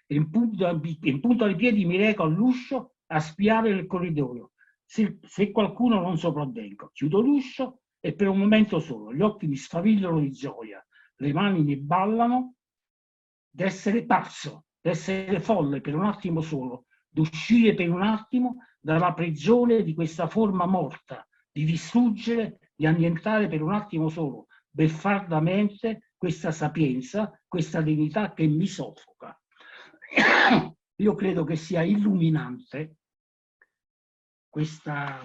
In punto ai piedi mi reco all'uscio a spiare nel corridoio. Se qualcuno non sopravvengo, chiudo l'uscio e per un momento solo gli occhi mi sfavillano di gioia, le mani mi ballano d'essere pazzo, d'essere folle per un attimo solo, d'uscire per un attimo dalla prigione di questa forma morta, di distruggere, di annientare per un attimo solo, beffardamente, questa sapienza, questa dignità che mi soffoca. Io credo che sia illuminante questa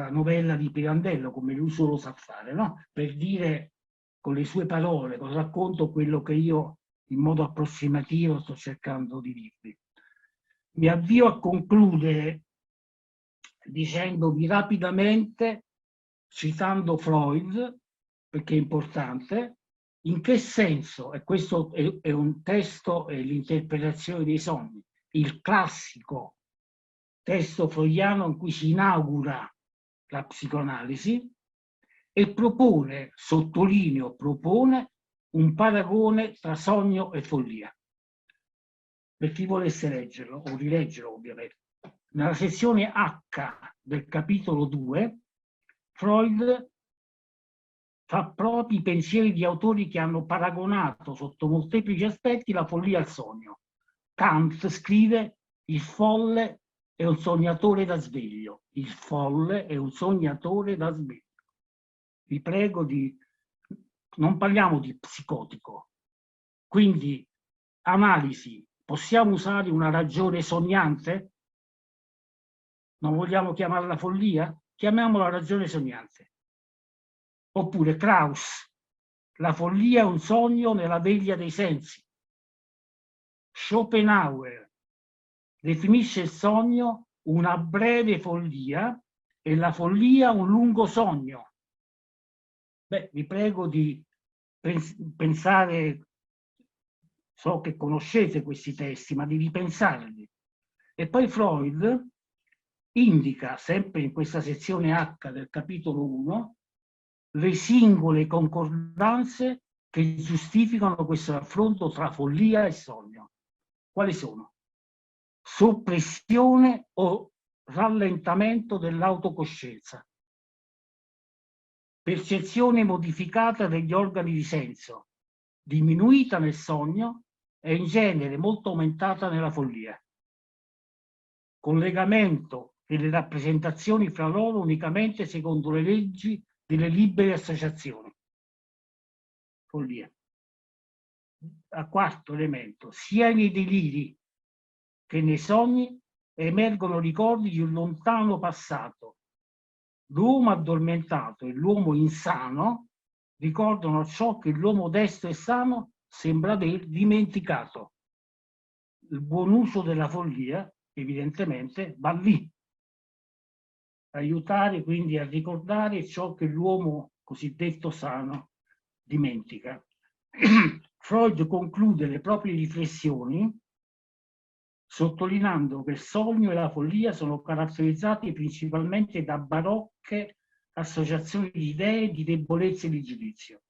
novella di Pirandello, come lui solo sa fare, no? Per dire con le sue parole, con racconto quello che io in modo approssimativo sto cercando di dirvi. Mi avvio a concludere dicendovi rapidamente, citando Freud, perché è importante, in che senso, e questo è un testo, è l'interpretazione dei sogni, il classico testo freudiano in cui si inaugura la psicoanalisi e propone, sottolineo, propone un paragone tra sogno e follia. Per chi volesse leggerlo, o rileggerlo ovviamente. Nella sezione H del capitolo 2, Freud fa propri i pensieri di autori che hanno paragonato sotto molteplici aspetti la follia al sogno. Kant scrive: il folle è un sognatore da sveglio. Il folle è un sognatore da sveglio. Vi prego di... non parliamo di psicotico. Quindi, analisi. Possiamo usare una ragione sognante? Non vogliamo chiamarla follia? Chiamiamola ragione sognante. Oppure Krauss, la follia è un sogno nella veglia dei sensi. Schopenhauer definisce il sogno una breve follia e la follia un lungo sogno. Beh, vi prego di pensare, so che conoscete questi testi, ma di ripensarli. E poi Freud indica, sempre in questa sezione H del capitolo 1, le singole concordanze che giustificano questo raffronto tra follia e sogno. Quali sono? Soppressione o rallentamento dell'autocoscienza. percezione modificata degli organi di senso, diminuita nel sogno e in genere molto aumentata nella follia. Collegamento delle rappresentazioni fra loro unicamente secondo le leggi delle libere associazioni. Follia. A quarto elemento, sia nei deliri che nei sogni emergono ricordi di un lontano passato. L'uomo addormentato e l'uomo insano ricordano ciò che l'uomo destro e sano sembra aver dimenticato. Il buon uso della follia, evidentemente, va lì. Aiutare quindi a ricordare ciò che l'uomo cosiddetto sano dimentica. Freud conclude le proprie riflessioni sottolineando che il sogno e la follia sono caratterizzati principalmente da barocche associazioni di idee, di debolezze e di giudizio.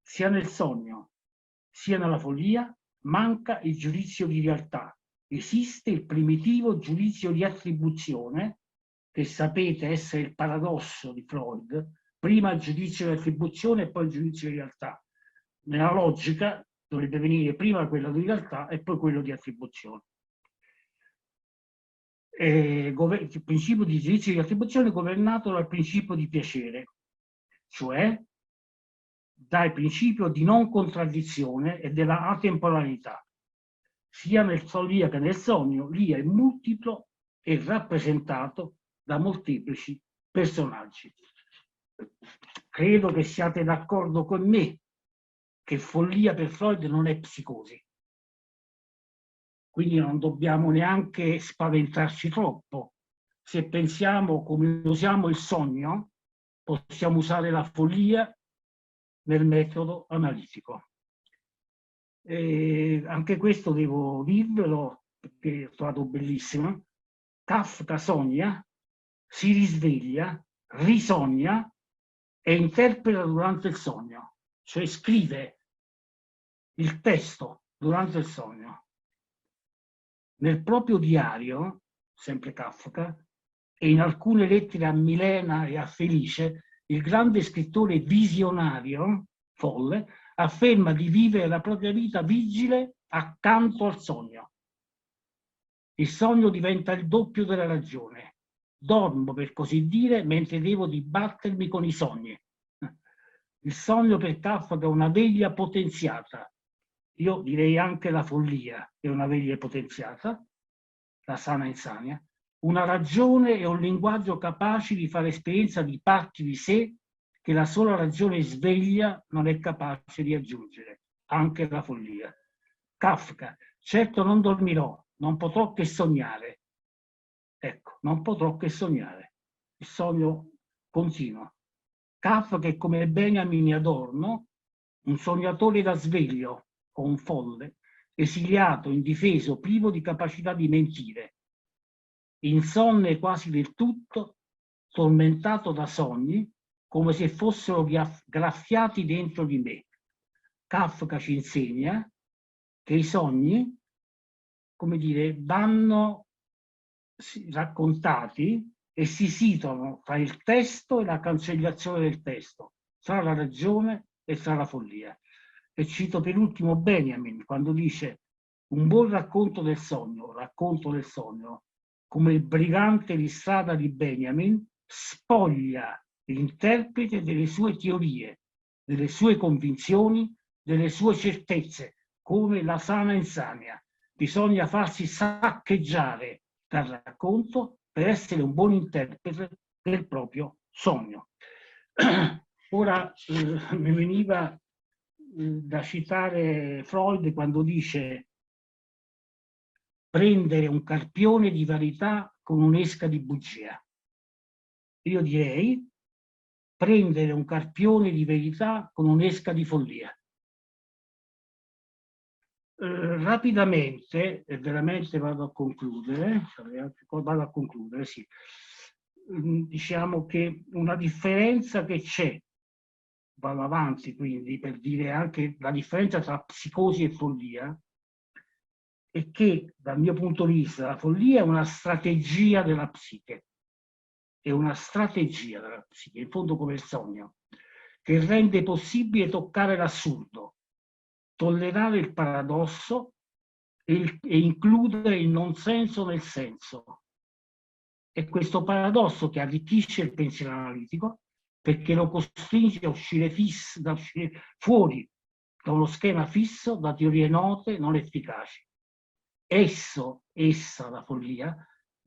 Sia nel sogno sia nella follia manca il giudizio di realtà. Esiste il primitivo giudizio di attribuzione, che sapete essere il paradosso di Freud, prima il giudizio di attribuzione e poi il giudizio di realtà. Nella logica dovrebbe venire prima quello di realtà e poi quello di attribuzione. Il principio di giudizio di attribuzione è governato dal principio di piacere, cioè dal principio di non contraddizione e della atemporalità. Sia nel follia che nel sogno, lì è multiplo e rappresentato da molteplici personaggi. Credo che siate d'accordo con me che follia per Freud non è psicosi. Quindi non dobbiamo neanche spaventarci troppo. Se pensiamo come usiamo il sogno, possiamo usare la follia nel metodo analitico. E anche questo devo dirvelo perché l'ho trovato bellissimo. Kafka sogna, si risveglia, risogna e interpreta durante il sogno, cioè scrive il testo durante il sogno. Nel proprio diario, sempre Kafka, e in alcune lettere a Milena e a Felice, il grande scrittore visionario, folle, afferma di vivere la propria vita vigile accanto al sogno. Il sogno diventa il doppio della ragione. Dormo, per così dire, mentre devo dibattermi con i sogni. Il sogno per Kafka è una veglia potenziata. Io direi anche la follia è una veglia potenziata, la sana insania, una ragione e un linguaggio capaci di fare esperienza di parti di sé che la sola ragione sveglia non è capace di aggiungere, anche la follia. Kafka, certo non dormirò, non potrò che sognare. Ecco, non potrò che sognare. Il sogno continua. Kafka è come Benjamin Adorno, un sognatore da sveglio o un folle, esiliato, indifeso, privo di capacità di mentire. Insonne quasi del tutto, tormentato da sogni, come se fossero graffiati dentro di me. Kafka ci insegna che i sogni, come dire, vanno raccontati e si situano tra il testo e la cancellazione del testo, tra la ragione e tra la follia. E cito per ultimo Benjamin, quando dice: un buon racconto del sogno, come il brigante di strada di Benjamin, spoglia l'interprete delle sue teorie, delle sue convinzioni, delle sue certezze, come la sana insania. Bisogna farsi saccheggiare dal racconto per essere un buon interprete del proprio sogno. Ora mi veniva da citare Freud quando dice: prendere un carpione di verità con un'esca di bugia. Io direi prendere un carpione di verità con un'esca di follia. Rapidamente, e veramente vado a concludere, sì. Diciamo che una differenza che c'è, vado avanti quindi per dire anche la differenza tra psicosi e follia, è che dal mio punto di vista la follia è una strategia della psiche. è una strategia della psiche, in fondo come il sogno, che rende possibile toccare l'assurdo, tollerare il paradosso e includere il non senso nel senso. È questo paradosso che arricchisce il pensiero analitico, perché lo costringe a uscire fuori da uno schema fisso, da teorie note non efficaci. Essa, la follia,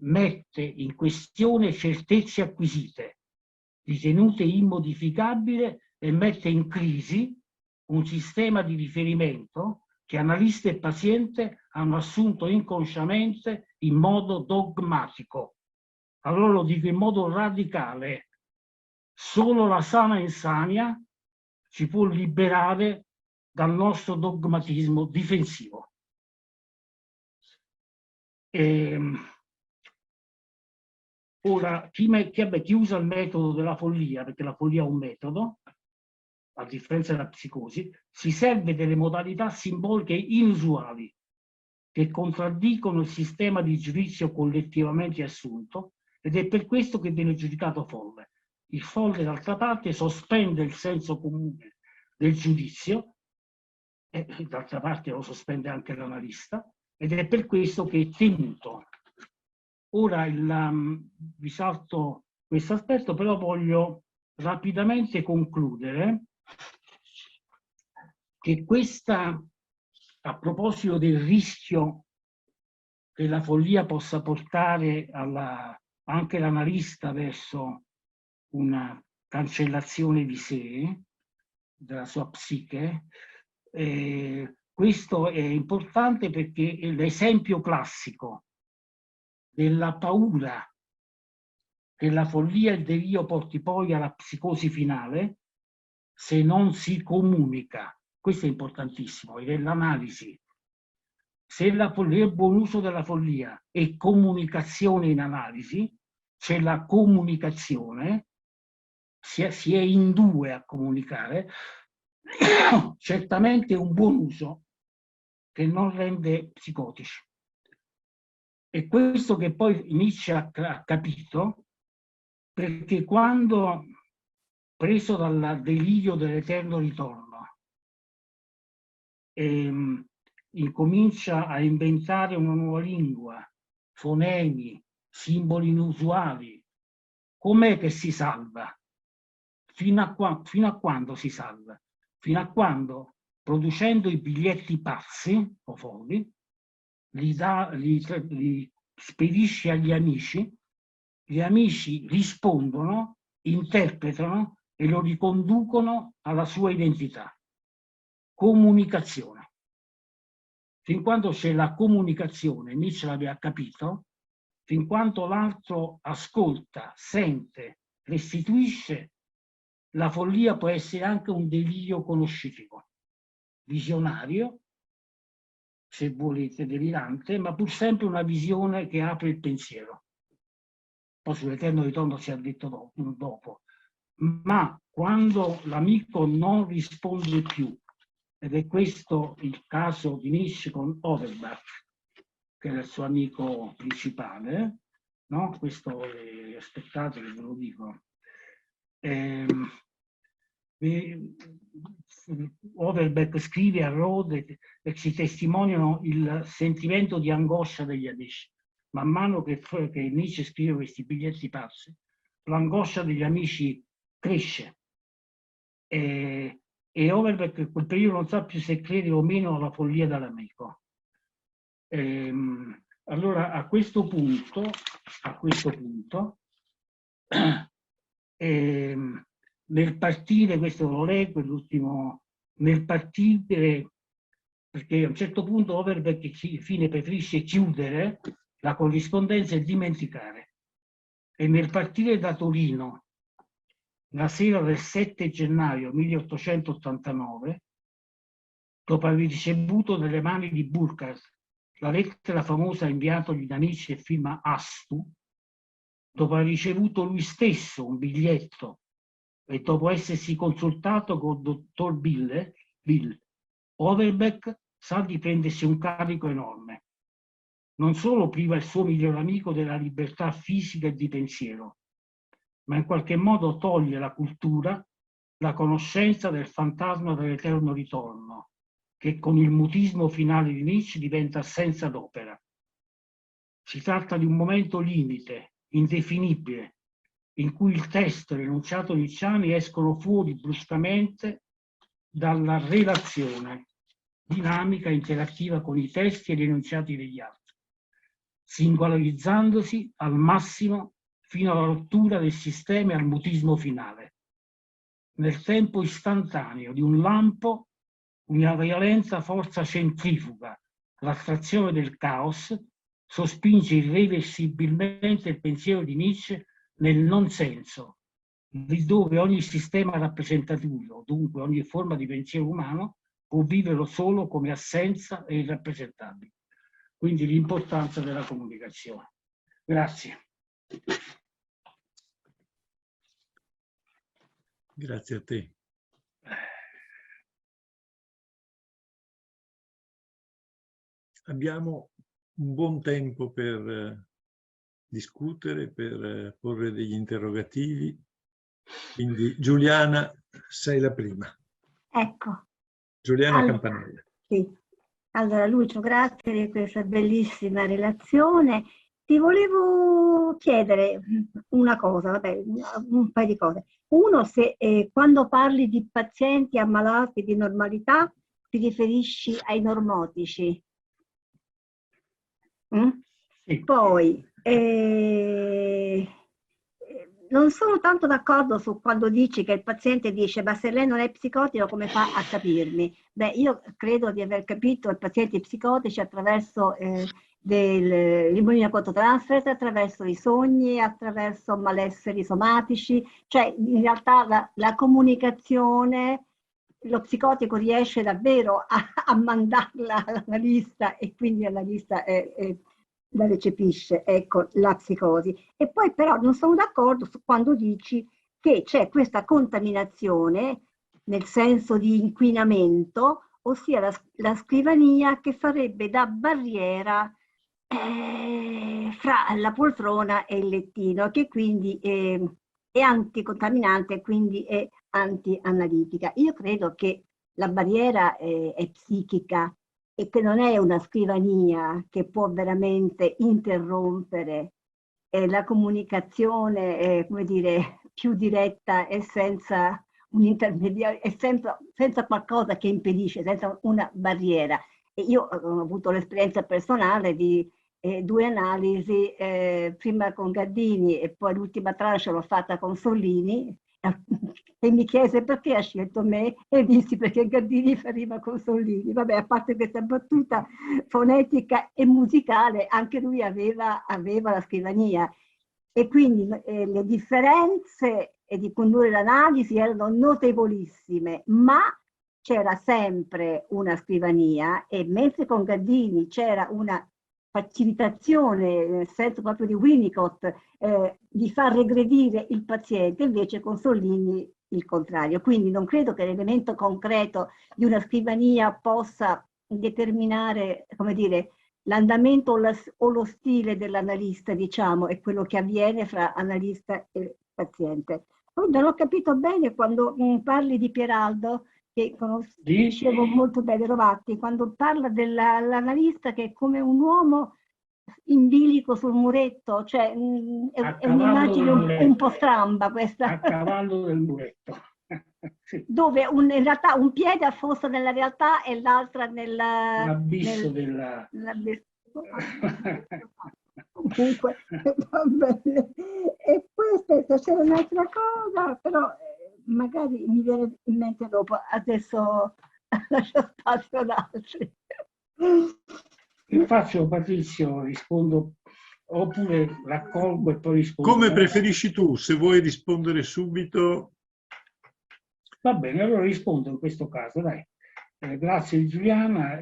mette in questione certezze acquisite, ritenute immodificabili, e mette in crisi un sistema di riferimento che analista e paziente hanno assunto inconsciamente in modo dogmatico. Allora lo dico in modo radicale: solo la sana insania ci può liberare dal nostro dogmatismo difensivo. Ora, chi usa il metodo della follia, perché la follia è un metodo, a differenza della psicosi, si serve delle modalità simboliche inusuali che contraddicono il sistema di giudizio collettivamente assunto, ed è per questo che viene giudicato folle. Il folle, d'altra parte, sospende il senso comune del giudizio, e d'altra parte lo sospende anche l'analista, ed è per questo che è temuto. Ora vi salto questo aspetto, però voglio rapidamente concludere che a proposito del rischio che la follia possa portare anche l'analista verso una cancellazione di sé, della sua psiche, questo è importante perché è l'esempio classico della paura che la follia e il delirio porti poi alla psicosi finale se non si comunica. Questo è importantissimo, è l'analisi. Se il buon uso della follia è comunicazione in analisi, c'è la comunicazione, si è in due a comunicare, certamente un buon uso che non rende psicotici. È questo che poi Nietzsche ha capito, perché quando, preso dal delirio dell'eterno ritorno, incomincia a inventare una nuova lingua, fonemi, simboli inusuali, com'è che si salva? Fino a quando si salva? Fino a quando, producendo i biglietti pazzi o folli, li spedisce agli amici, gli amici rispondono, interpretano e lo riconducono alla sua identità. Comunicazione. Fin quando c'è la comunicazione, Nietzsche l'aveva capito, fin quando l'altro ascolta, sente, restituisce, la follia può essere anche un delirio conoscitivo, visionario, se volete delirante, ma pur sempre una visione che apre il pensiero. Poi sull'eterno ritorno si è detto dopo. Ma quando l'amico non risponde più, ed è questo il caso di Nietzsche con Overbach, che era il suo amico principale, no? Questo aspettate che ve lo dico. Overbeck scrive a Rode e ci testimoniano il sentimento di angoscia degli amici. Man mano che Nietzsche scrive questi biglietti pazzi, l'angoscia degli amici cresce. E Overbeck in quel periodo non sa più se crede o meno alla follia dell'amico. Allora a questo punto nel partire, questo lo leggo, l'ultimo, nel partire, perché a un certo punto Overbeck fine preferisce chiudere la corrispondenza e dimenticare. E nel partire da Torino, la sera del 7 gennaio 1889, dopo aver ricevuto nelle mani di Burckhardt la lettera famosa inviatagli da amici e firma Astu, dopo aver ricevuto lui stesso un biglietto e dopo essersi consultato con il dottor Bill, Overbeck sa di prendersi un carico enorme. Non solo priva il suo miglior amico della libertà fisica e di pensiero, ma in qualche modo toglie la cultura, la conoscenza del fantasma dell'eterno ritorno, che con il mutismo finale di Nietzsche diventa assenza d'opera. Si tratta di un momento limite, indefinibile, in cui il testo e l'enunciato nietzschiani escono fuori bruscamente dalla relazione dinamica e interattiva con i testi e gli enunciati degli altri, singolarizzandosi al massimo fino alla rottura del sistema e al mutismo finale. Nel tempo istantaneo di un lampo, una violenta forza centrifuga, l'attrazione del caos, sospinge irreversibilmente il pensiero di Nietzsche nel non senso, lì dove ogni sistema rappresentativo, dunque ogni forma di pensiero umano, può vivere solo come assenza e irrappresentabile. Quindi l'importanza della comunicazione. Grazie. Grazie a te. Abbiamo un buon tempo per discutere, per porre degli interrogativi. Quindi Giuliana, sei la prima. Ecco. Giuliana Campanella. Sì. Allora Lucio, grazie di questa bellissima relazione. Ti volevo chiedere una cosa, vabbè, un paio di cose. Uno, se quando parli di pazienti ammalati di normalità ti riferisci ai normotici. Sì. Poi, non sono tanto d'accordo su quando dici che il paziente dice ma se lei non è psicotico come fa a capirmi? Beh, io credo di aver capito i pazienti psicotici attraverso l'immunocottotransfert, attraverso i sogni, attraverso malesseri somatici, cioè in realtà la comunicazione, lo psicotico riesce davvero a mandarla all'analista e quindi l'analista la recepisce, ecco, la psicosi. E poi però non sono d'accordo su quando dici che c'è questa contaminazione nel senso di inquinamento, ossia la scrivania che farebbe da barriera fra la poltrona e il lettino, che quindi è anticontaminante e quindi è antianalitica. Io credo che la barriera è psichica e che non è una scrivania che può veramente interrompere la comunicazione, come dire, più diretta e senza un intermediario, e senza qualcosa che impedisce, senza una barriera. E io ho avuto l'esperienza personale di 2 analisi, prima con Gaddini e poi l'ultima tranche l'ho fatta con Sollini, e mi chiese perché ha scelto me e dissi perché Gaddini fa rima con Sollini. Vabbè, a parte questa battuta fonetica e musicale, anche lui aveva la scrivania e quindi le differenze di condurre l'analisi erano notevolissime, ma c'era sempre una scrivania e mentre con Gaddini c'era una facilitazione, nel senso proprio di Winnicott, di far regredire il paziente, invece con Sollini il contrario. Quindi non credo che l'elemento concreto di una scrivania possa determinare, come dire, l'andamento o lo stile dell'analista, diciamo, è quello che avviene fra analista e paziente. Poi non ho capito bene quando parli di Pieraldo, che conoscevo molto bene, Rovatti, quando parla dell'analista che è come un uomo in bilico sul muretto, cioè è un'immagine un po' stramba questa. A cavallo del muretto. Sì. Dove in realtà un piede affossa nella realtà e l'altra l'abisso della... Comunque, va bene. E poi aspetta, c'era un'altra cosa, però magari mi viene in mente dopo, adesso lascio spazio ad altri. Io faccio, Patrizio, rispondo, oppure raccolgo e poi rispondo. Come preferisci tu, se vuoi rispondere subito. Va bene, allora rispondo in questo caso, dai. Grazie Giuliana.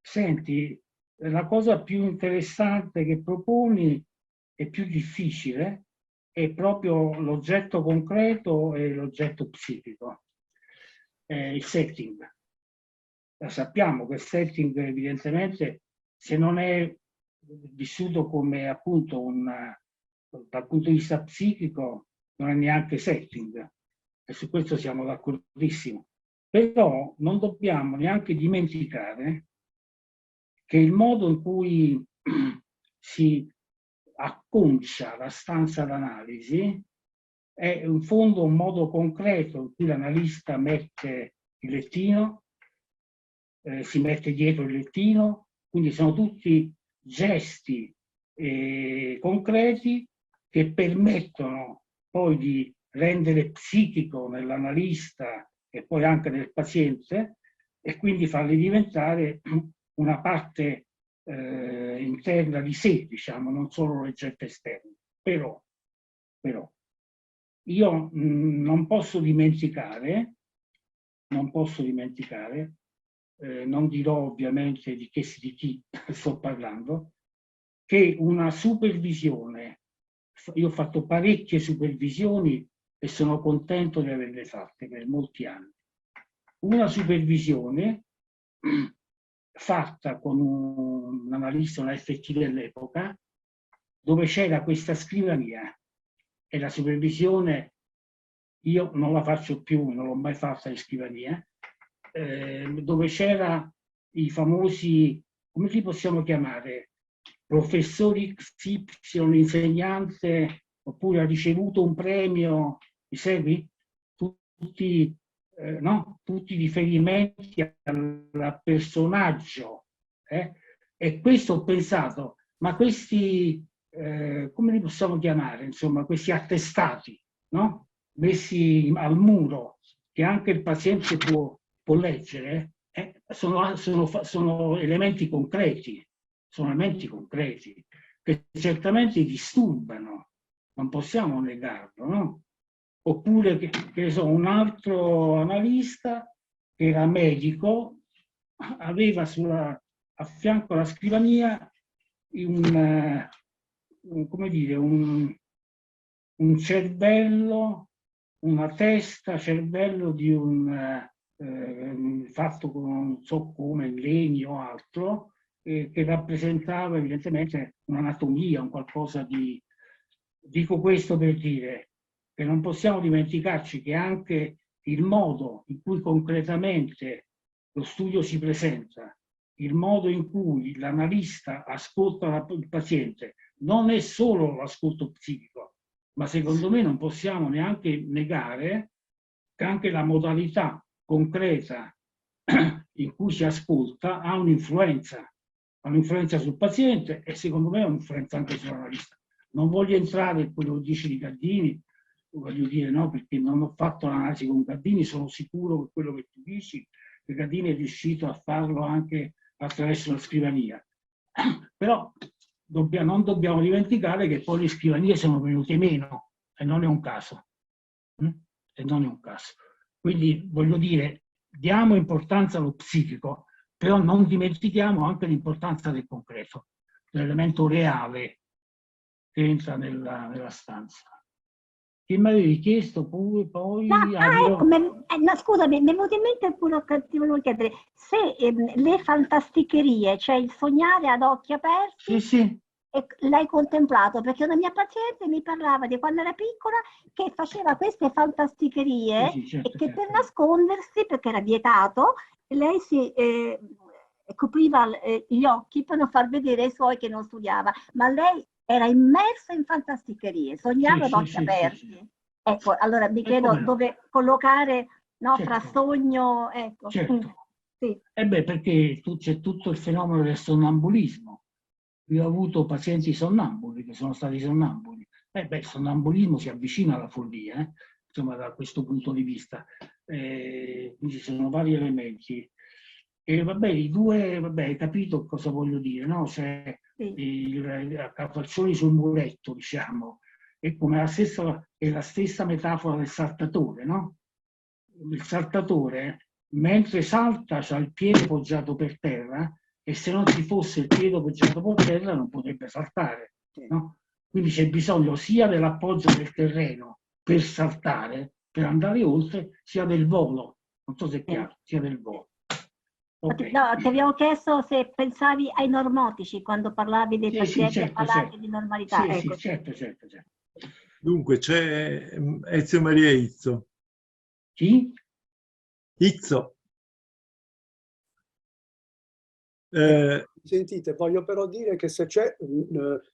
Senti, la cosa più interessante che proponi e più difficile è proprio l'oggetto concreto e l'oggetto psichico, il setting. Sappiamo che il setting evidentemente, se non è vissuto come appunto dal punto di vista psichico, non è neanche setting, e su questo siamo d'accordissimo. Però non dobbiamo neanche dimenticare che il modo in cui si acconcia la stanza d'analisi è in fondo un modo concreto in cui l'analista mette il lettino, si mette dietro il lettino, quindi sono tutti gesti concreti che permettono poi di rendere psichico nell'analista e poi anche nel paziente, e quindi farli diventare una parte interna di sé, diciamo, non solo l'oggetto esterno. Però io non posso dimenticare, non dirò ovviamente di chi sto parlando, che una supervisione, io ho fatto parecchie supervisioni e sono contento di averle fatte per molti anni. Una supervisione fatta con un analista, una FT dell'epoca, dove c'era questa scrivania, e la supervisione io non la faccio più, non l'ho mai fatta di scrivania, dove c'era i famosi, come li possiamo chiamare, professori XY, insegnante, oppure ha ricevuto un premio, mi segui? Tutti i riferimenti al personaggio. E questo ho pensato, ma questi, come li possiamo chiamare? Insomma, questi attestati, no? Messi al muro, che anche il paziente può leggere, sono elementi concreti, che certamente disturbano, non possiamo negarlo, no? Oppure, che so, un altro analista che era medico aveva a fianco alla scrivania come dire, un cervello, una testa cervello di fatto con non so come, legno o altro, che rappresentava evidentemente un'anatomia, un qualcosa di... Dico questo per dire che non possiamo dimenticarci che anche il modo in cui concretamente lo studio si presenta, il modo in cui l'analista ascolta il paziente, non è solo l'ascolto psichico, ma secondo me non possiamo neanche negare che anche la modalità concreta in cui si ascolta ha un'influenza sul paziente, e secondo me ha un'influenza anche sull'analista. Non voglio entrare in quello che dice di Gaddini, voglio dire no, perché non ho fatto l'analisi con Gaddini, sono sicuro che quello che tu dici, che Gaddini è riuscito a farlo anche attraverso la scrivania. Però non dobbiamo dimenticare che poi le scrivanie sono venute meno, e non è un caso. E non è un caso. Quindi voglio dire, diamo importanza allo psichico, però non dimentichiamo anche l'importanza del concreto, dell'elemento reale che entra nella stanza. Che mi avevi chiesto poi... ecco, no, scusami, mi è venuto in mente quello che ti volevo chiedere. Se le fantasticherie, cioè il sognare ad occhi aperti, sì. L'hai contemplato, perché una mia paziente mi parlava di quando era piccola che faceva queste fantasticherie certo, e che per nascondersi, perché era vietato, lei si copriva gli occhi per non far vedere ai suoi che non studiava, ma lei era immersa in fantasticherie, sognava ad occhi aperti. Sì. Ecco, allora mi chiedo dove collocare, no, certo. fra sogno, ecco. Certo. Sì. Perché c'è tutto il fenomeno del sonnambulismo. Io ho avuto pazienti sonnambuli che sono stati sonnambuli. Il sonnambulismo si avvicina alla follia, insomma, da questo punto di vista. Quindi ci sono vari elementi. E i due, hai capito cosa voglio dire, no? C'è i accafalcioni sul muretto, diciamo, è come la stessa metafora del saltatore, no? Il saltatore, mentre salta, c'ha il piede poggiato per terra, e se non ci fosse il piede poggiato per terra non potrebbe saltare, no? Quindi c'è bisogno sia dell'appoggio del terreno per saltare, per andare oltre, sia del volo, non so se è chiaro, sia del volo. Okay. No, ti abbiamo chiesto se pensavi ai normotici quando parlavi dei pazienti, certo. parlavi di normalità. Sì, certo. Dunque, c'è Ezio Maria Izzo. Chi? Izzo. Sentite, voglio però dire che se c'è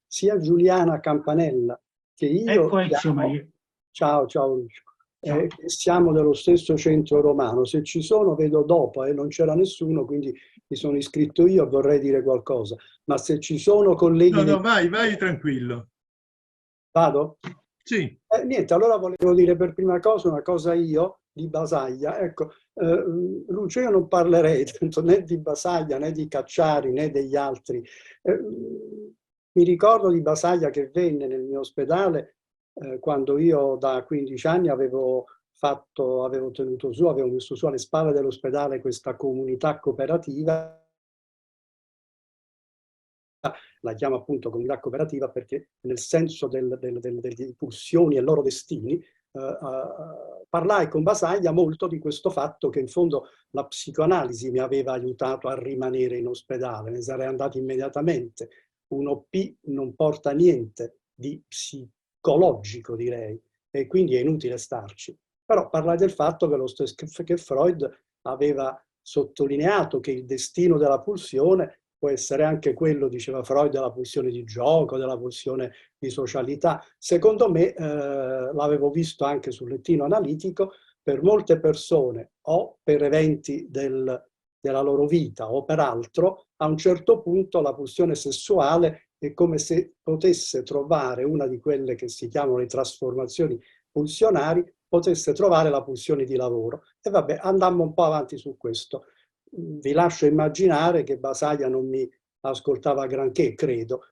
sia Giuliana Campanella che io, Ecco Ezio Maria. ciao Lucio, Ciao. siamo dello stesso centro romano. Se ci sono vedo dopo, non c'era nessuno, quindi mi sono iscritto io e vorrei dire qualcosa. Ma se ci sono colleghi... No, vai tranquillo. Vado? Sì. Niente, allora volevo dire per prima cosa una cosa io di Basaglia. Ecco, Lucio, io non parlerei tanto né di Basaglia né di Cacciari né degli altri. Mi ricordo di Basaglia che venne nel mio ospedale quando io da 15 anni avevo tenuto su, avevo messo su alle spalle dell'ospedale questa comunità cooperativa. La chiamo appunto comunità cooperativa perché nel senso delle pulsioni e loro destini parlai con Basaglia molto di questo fatto che in fondo la psicoanalisi mi aveva aiutato a rimanere in ospedale, ne sarei andato immediatamente. Un OP non porta niente di psicologico, direi, e quindi è inutile starci. Però parlai del fatto che Freud aveva sottolineato che il destino della pulsione può essere anche quello, diceva Freud, della pulsione di gioco, della pulsione di socialità. Secondo me, l'avevo visto anche sul lettino analitico, per molte persone o per eventi della loro vita o per altro, a un certo punto la pulsione sessuale è come se potesse trovare una di quelle che si chiamano le trasformazioni pulsionari, potesse trovare la pulsione di lavoro. E vabbè, andammo un po' avanti su questo. Vi lascio immaginare che Basaglia non mi ascoltava granché, credo.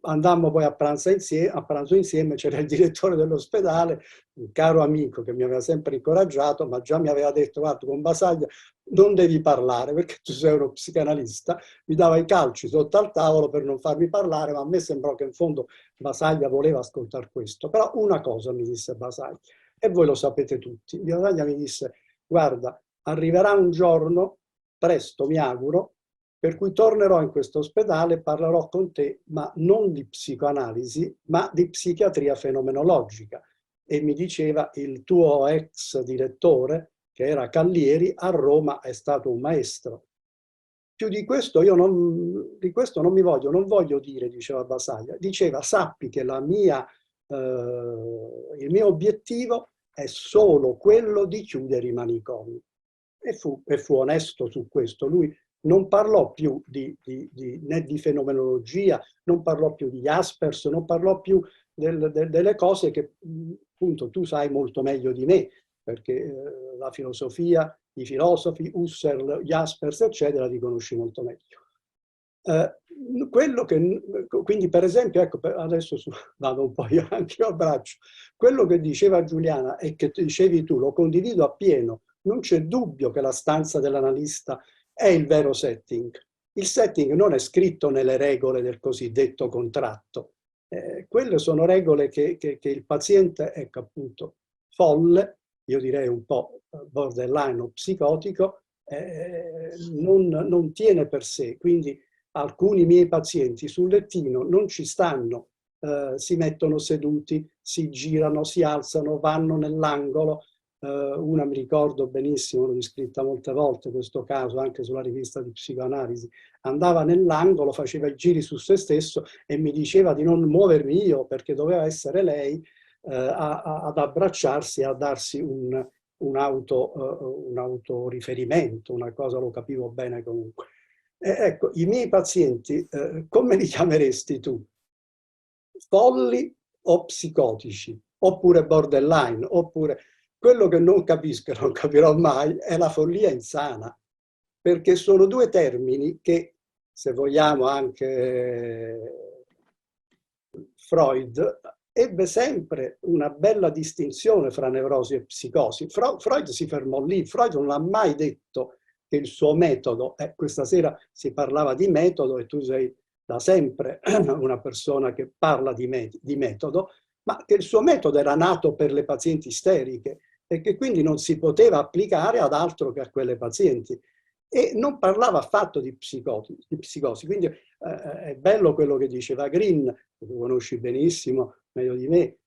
Andammo poi a pranzo insieme, c'era il direttore dell'ospedale, un caro amico che mi aveva sempre incoraggiato, ma già mi aveva detto: guarda, con Basaglia non devi parlare perché tu sei uno psicanalista. Mi dava i calci sotto al tavolo per non farmi parlare, ma a me sembrò che in fondo Basaglia voleva ascoltare questo. Però una cosa mi disse Basaglia, e voi lo sapete tutti. Basaglia mi disse: guarda, arriverà un giorno, presto mi auguro, per cui tornerò in questo ospedale e parlerò con te, ma non di psicoanalisi, ma di psichiatria fenomenologica. E mi diceva: il tuo ex direttore, che era Callieri, a Roma è stato un maestro. Più di questo io non voglio dire, diceva Basaglia. Diceva: sappi che il mio obiettivo è solo quello di chiudere i manicomi. E fu onesto su questo. Lui non parlò più né di fenomenologia, non parlò più di Jaspers, non parlò più delle cose che appunto tu sai molto meglio di me, perché la filosofia, i filosofi, Husserl, Jaspers, eccetera, li conosci molto meglio. Quindi per esempio, ecco, adesso vado un po' io anche a braccio, quello che diceva Giuliana e che dicevi tu, lo condivido appieno. Non c'è dubbio che la stanza dell'analista è il vero setting. Il setting non è scritto nelle regole del cosiddetto contratto. Quelle sono regole che il paziente, ecco appunto, folle, io direi un po' borderline o psicotico, non tiene per sé. Quindi alcuni miei pazienti sul lettino non ci stanno, si mettono seduti, si girano, si alzano, vanno nell'angolo. Una mi ricordo benissimo, l'ho descritta molte volte questo caso anche sulla rivista di psicoanalisi, andava nell'angolo, faceva i giri su se stesso e mi diceva di non muovermi io perché doveva essere lei ad abbracciarsi e a darsi un autoriferimento, una cosa, lo capivo bene comunque. Ecco, i miei pazienti, come li chiameresti tu? Folli o psicotici? Oppure borderline? Oppure... Quello che non capisco e non capirò mai è la follia insana, perché sono due termini che, se vogliamo, anche Freud ebbe sempre una bella distinzione fra nevrosi e psicosi. Freud si fermò lì, Freud non ha mai detto che il suo metodo, questa sera si parlava di metodo e tu sei da sempre una persona che parla di metodo, ma che il suo metodo era nato per le pazienti isteriche e che quindi non si poteva applicare ad altro che a quelle pazienti. E non parlava affatto di psicosi. Quindi è bello quello che diceva Green, che tu conosci benissimo, meglio di me,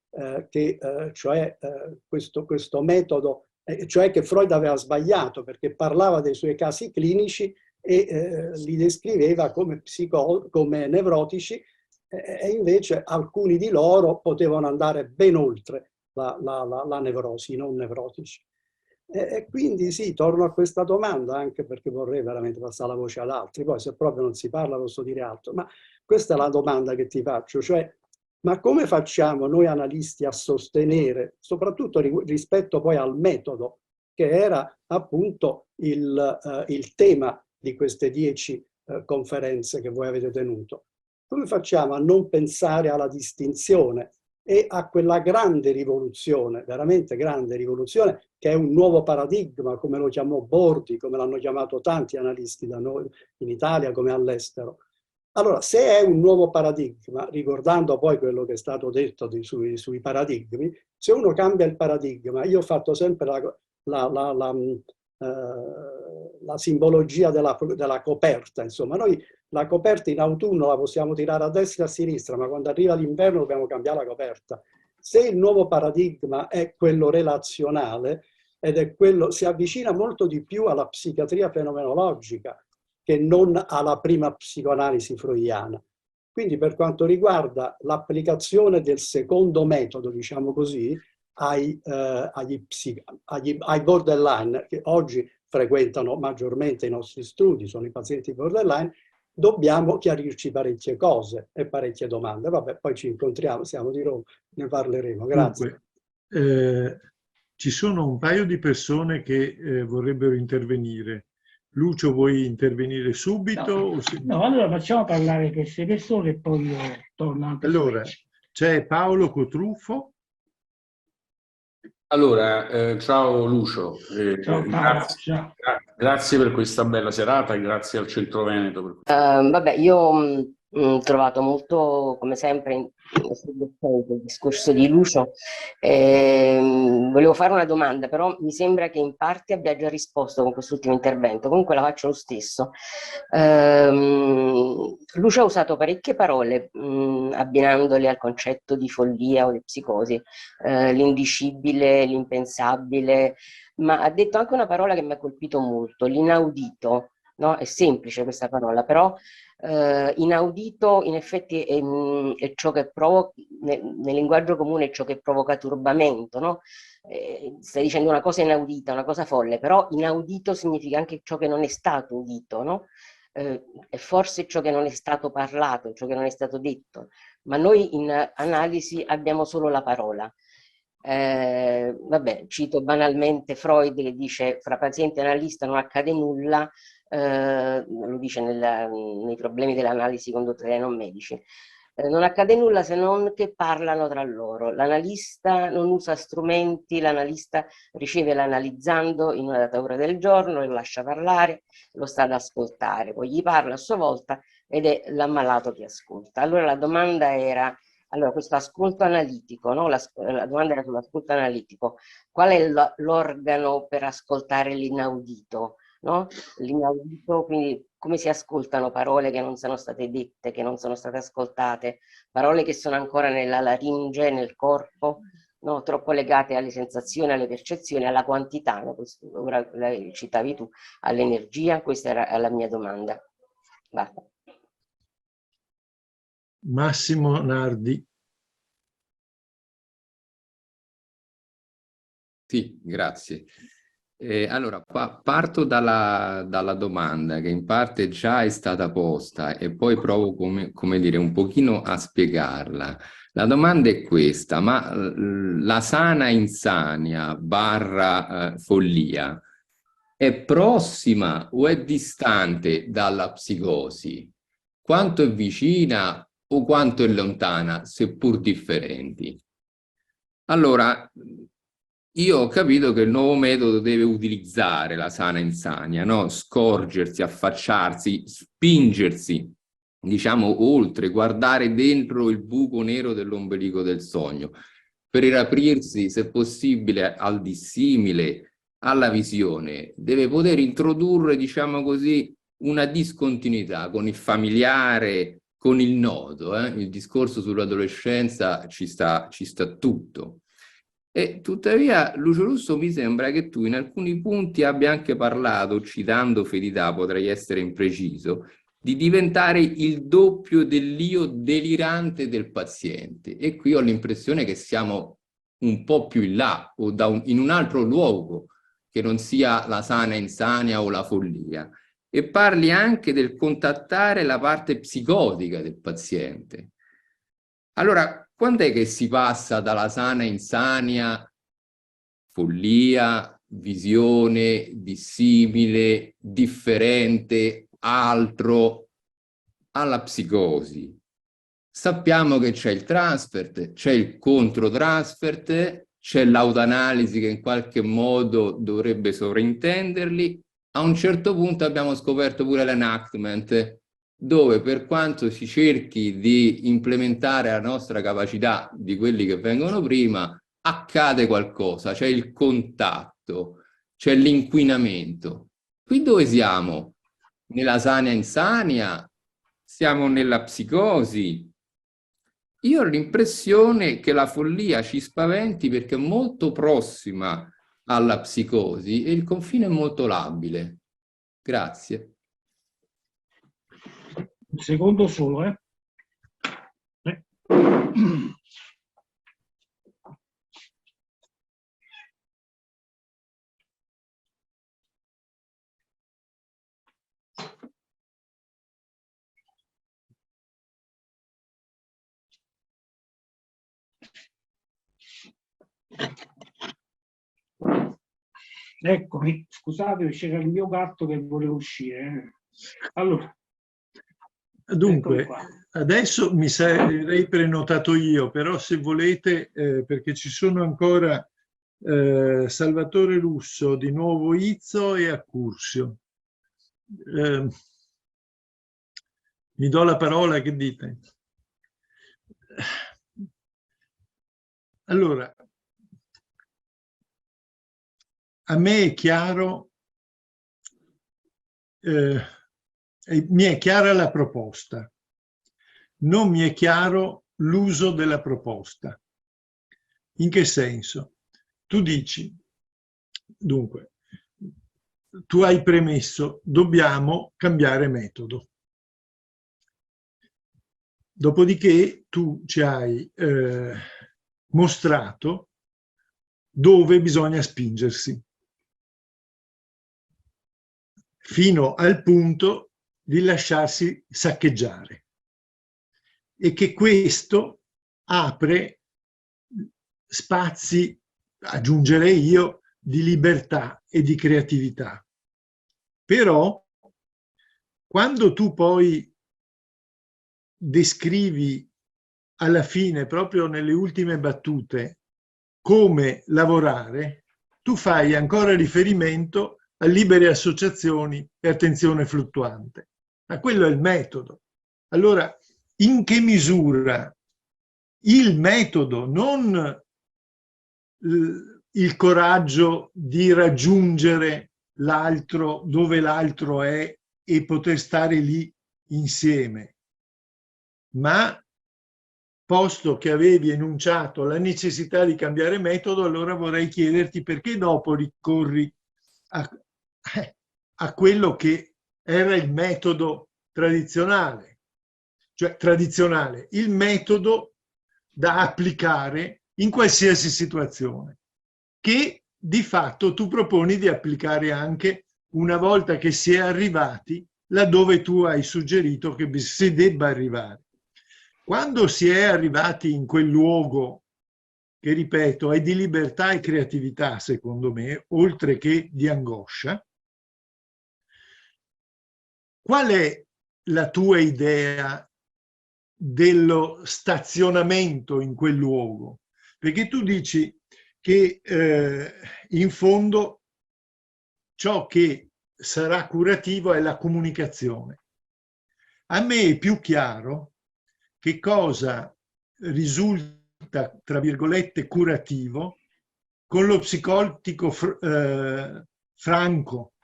questo metodo, cioè che Freud aveva sbagliato perché parlava dei suoi casi clinici e li descriveva come nevrotici, e invece alcuni di loro potevano andare ben oltre la nevrosi, non nevrotici. E quindi sì, torno a questa domanda, anche perché vorrei veramente passare la voce ad altri, poi se proprio non si parla posso dire altro, ma questa è la domanda che ti faccio, cioè ma come facciamo noi analisti a sostenere, soprattutto rispetto poi al metodo, che era appunto il tema di queste 10 conferenze che voi avete tenuto, come facciamo a non pensare alla distinzione e a quella grande rivoluzione, veramente grande rivoluzione, che è un nuovo paradigma, come lo chiamò Bordi, come l'hanno chiamato tanti analisti da noi in Italia come all'estero. Allora, se è un nuovo paradigma, ricordando poi quello che è stato detto sui paradigmi, se uno cambia il paradigma, io ho fatto sempre la simbologia della coperta, insomma, noi la coperta in autunno la possiamo tirare a destra e a sinistra, ma quando arriva l'inverno dobbiamo cambiare la coperta. Se il nuovo paradigma è quello relazionale ed è quello, si avvicina molto di più alla psichiatria fenomenologica che non alla prima psicoanalisi freudiana. Quindi per quanto riguarda l'applicazione del secondo metodo, diciamo così, ai borderline, che oggi frequentano maggiormente i nostri studi, sono i pazienti borderline, dobbiamo chiarirci parecchie cose e parecchie domande. Vabbè, poi ci incontriamo, siamo di Roma, ne parleremo. Grazie. Dunque, ci sono un paio di persone che vorrebbero intervenire. Lucio, vuoi intervenire subito? No, allora facciamo parlare queste persone e poi io torno anche. Allora, c'è Paolo Cotruffo. Allora, ciao Lucio, Ciao Paolo, ciao. Grazie per questa bella serata e grazie al Centro Veneto. Vabbè, io ho trovato molto, come sempre, il discorso di Lucio. Volevo fare una domanda, però mi sembra che in parte abbia già risposto con quest'ultimo intervento, comunque la faccio lo stesso. Lucio ha usato parecchie parole, abbinandole al concetto di follia o di psicosi, l'indicibile, l'impensabile, ma ha detto anche una parola che mi ha colpito molto, l'inaudito. No? È semplice questa parola, però inaudito in effetti è ciò che provoca, nel linguaggio comune è ciò che provoca turbamento, no? Stai dicendo una cosa inaudita, una cosa folle, però inaudito significa anche ciò che non è stato udito, no? E forse ciò che non è stato parlato, ciò che non è stato detto, ma noi in analisi abbiamo solo la parola. Vabbè, cito banalmente Freud che dice fra paziente e analista non accade nulla, lo dice nei problemi dell'analisi condotta dai non medici. Non accade nulla se non che parlano tra loro. L'analista non usa strumenti, l'analista riceve l'analizzando in una data ora del giorno, lo lascia parlare, lo sta ad ascoltare, poi gli parla a sua volta ed è l'ammalato che ascolta. Allora la domanda era, allora questo ascolto analitico, no? La domanda era sull'ascolto analitico. Qual è l'organo per ascoltare l'inaudito? No? L'inaudito, quindi come si ascoltano parole che non sono state dette, che non sono state ascoltate, parole che sono ancora nella laringe, nel corpo, no? Troppo legate alle sensazioni, alle percezioni, alla quantità, no? Ora citavi tu, all'energia. Questa era la mia domanda. Basta. Massimo Nardi. Sì, grazie. Allora, parto dalla domanda che in parte già è stata posta e poi provo come dire, un pochino a spiegarla. La domanda è questa, ma la sana insania / follia è prossima o è distante dalla psicosi? Quanto è vicina o quanto è lontana, seppur differenti? Allora, io ho capito che il nuovo metodo deve utilizzare la sana insania, no? Scorgersi, affacciarsi, spingersi, diciamo, oltre, guardare dentro il buco nero dell'ombelico del sogno, per riaprirsi, se possibile, al dissimile, alla visione. Deve poter introdurre, diciamo così, una discontinuità con il familiare, con il nodo, il discorso sull'adolescenza ci sta tutto. E tuttavia, Lucio Russo, mi sembra che tu in alcuni punti abbia anche parlato, citando Fedidà, potrei essere impreciso, di diventare il doppio dell'io delirante del paziente. E qui ho l'impressione che siamo un po' più in là, o in un altro luogo, che non sia la sana insania o la follia. E parli anche del contattare la parte psicotica del paziente. Allora, quando è che si passa dalla sana insania, follia, visione, dissimile, differente, altro, alla psicosi? Sappiamo che c'è il transfert, c'è il controtransfert, c'è l'autoanalisi che in qualche modo dovrebbe sovrintenderli. A un certo punto abbiamo scoperto pure l'enactment, dove per quanto si cerchi di implementare la nostra capacità di quelli che vengono prima, accade qualcosa, c'è il contatto, c'è l'inquinamento. Qui dove siamo? Nella sana insania? Siamo nella psicosi? Io ho l'impressione che la follia ci spaventi perché è molto prossima alla psicosi e il confine è molto labile. Grazie. Un secondo solo, Eccomi, scusate, c'era il mio gatto che voleva uscire. Allora, dunque, adesso mi sarei prenotato io, però se volete, perché ci sono ancora Salvatore Russo, di nuovo Izzo e Accursio. Mi do la parola, che dite? Allora, a me è chiaro, mi è chiara la proposta, non mi è chiaro l'uso della proposta. In che senso? Tu dici, dunque, tu hai premesso, dobbiamo cambiare metodo. Dopodiché tu ci hai mostrato dove bisogna spingersi, fino al punto di lasciarsi saccheggiare, e che questo apre spazi, aggiungerei io, di libertà e di creatività. Però quando tu poi descrivi alla fine, proprio nelle ultime battute, come lavorare, tu fai ancora riferimento a libere associazioni e attenzione fluttuante. Ma quello è il metodo. Allora, in che misura il metodo, non il coraggio di raggiungere l'altro dove l'altro è e poter stare lì insieme, ma posto che avevi enunciato la necessità di cambiare metodo, allora vorrei chiederti perché dopo ricorri a quello che era il metodo tradizionale, cioè tradizionale, il metodo da applicare in qualsiasi situazione, che di fatto tu proponi di applicare anche una volta che si è arrivati laddove tu hai suggerito che si debba arrivare. Quando si è arrivati in quel luogo, che ripeto è di libertà e creatività secondo me, oltre che di angoscia, qual è la tua idea dello stazionamento in quel luogo? Perché tu dici che in fondo ciò che sarà curativo è la comunicazione. A me è più chiaro che cosa risulta, tra virgolette, curativo con lo psicotico franco,